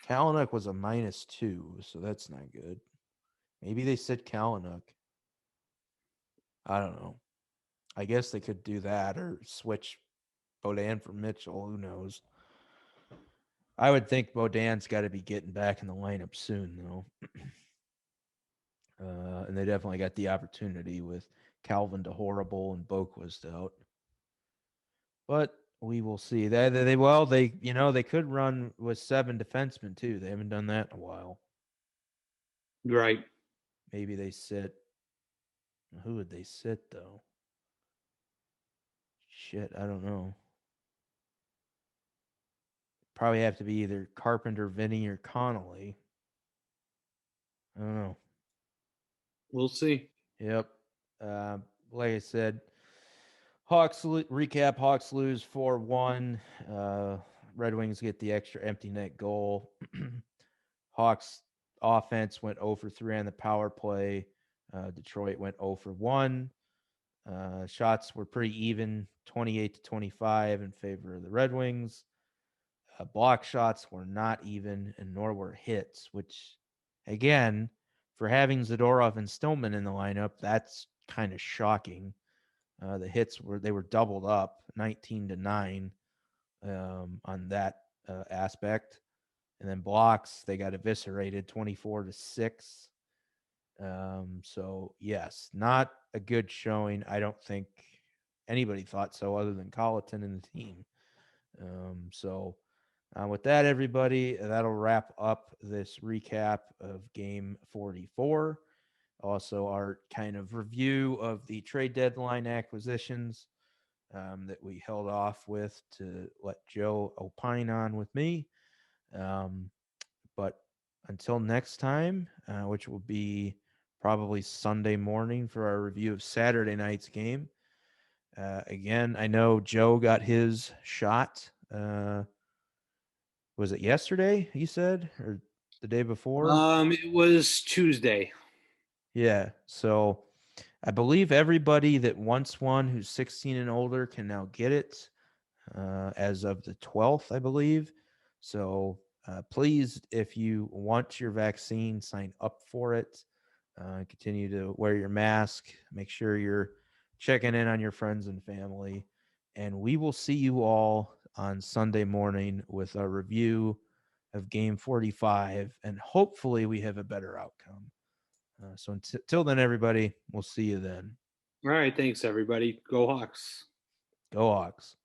[SPEAKER 1] Kalanick was a -2, so that's not good. Maybe they said Kalanick. I don't know. I guess they could do that or switch Bodan for Mitchell. Who knows? I would think Bodan's got to be getting back in the lineup soon, though. And they definitely got the opportunity with Calvin to Horrible and Boquist out. But we will see. They could run with 7 defensemen too. They haven't done that in a while.
[SPEAKER 2] Right.
[SPEAKER 1] Maybe they sit Who would they sit though? Shit, I don't know. Probably have to be either Carpenter, Vinny, or Connolly. I don't know.
[SPEAKER 2] We'll see.
[SPEAKER 1] Yep. Uh, like I said, recap: Hawks lose 4-1. Red Wings get the extra empty net goal. Hawks offense went 0 for 3 on the power play. Detroit went 0 for 1. Shots were pretty even, 28-25 in favor of the Red Wings. Block shots were not even, and nor were hits, which, again, for having Zadorov and Stillman in the lineup, that's kind of shocking. The hits were doubled up, 19-9 on that aspect, and then blocks they got eviscerated, 24-6. So yes, not a good showing. I don't think anybody thought so, other than Colleton and the team. With that, everybody, that'll wrap up this recap of Game 44. Also, our kind of review of the trade deadline acquisitions that we held off with to let Joe opine on with me. But until next time, which will be probably Sunday morning for our review of Saturday night's game. Again, I know Joe got his shot. Was it yesterday, you said, or the day before?
[SPEAKER 2] It was Tuesday.
[SPEAKER 1] Yeah. So I believe everybody that wants one who's 16 and older can now get it as of the 12th, I believe. So please, if you want your vaccine, sign up for it. Continue to wear your mask. Make sure you're checking in on your friends and family. And we will see you all on Sunday morning with a review of Game 45. And hopefully, we have a better outcome. So until then, everybody, we'll see you then.
[SPEAKER 2] All right, thanks everybody. Go Hawks.
[SPEAKER 1] Go Hawks.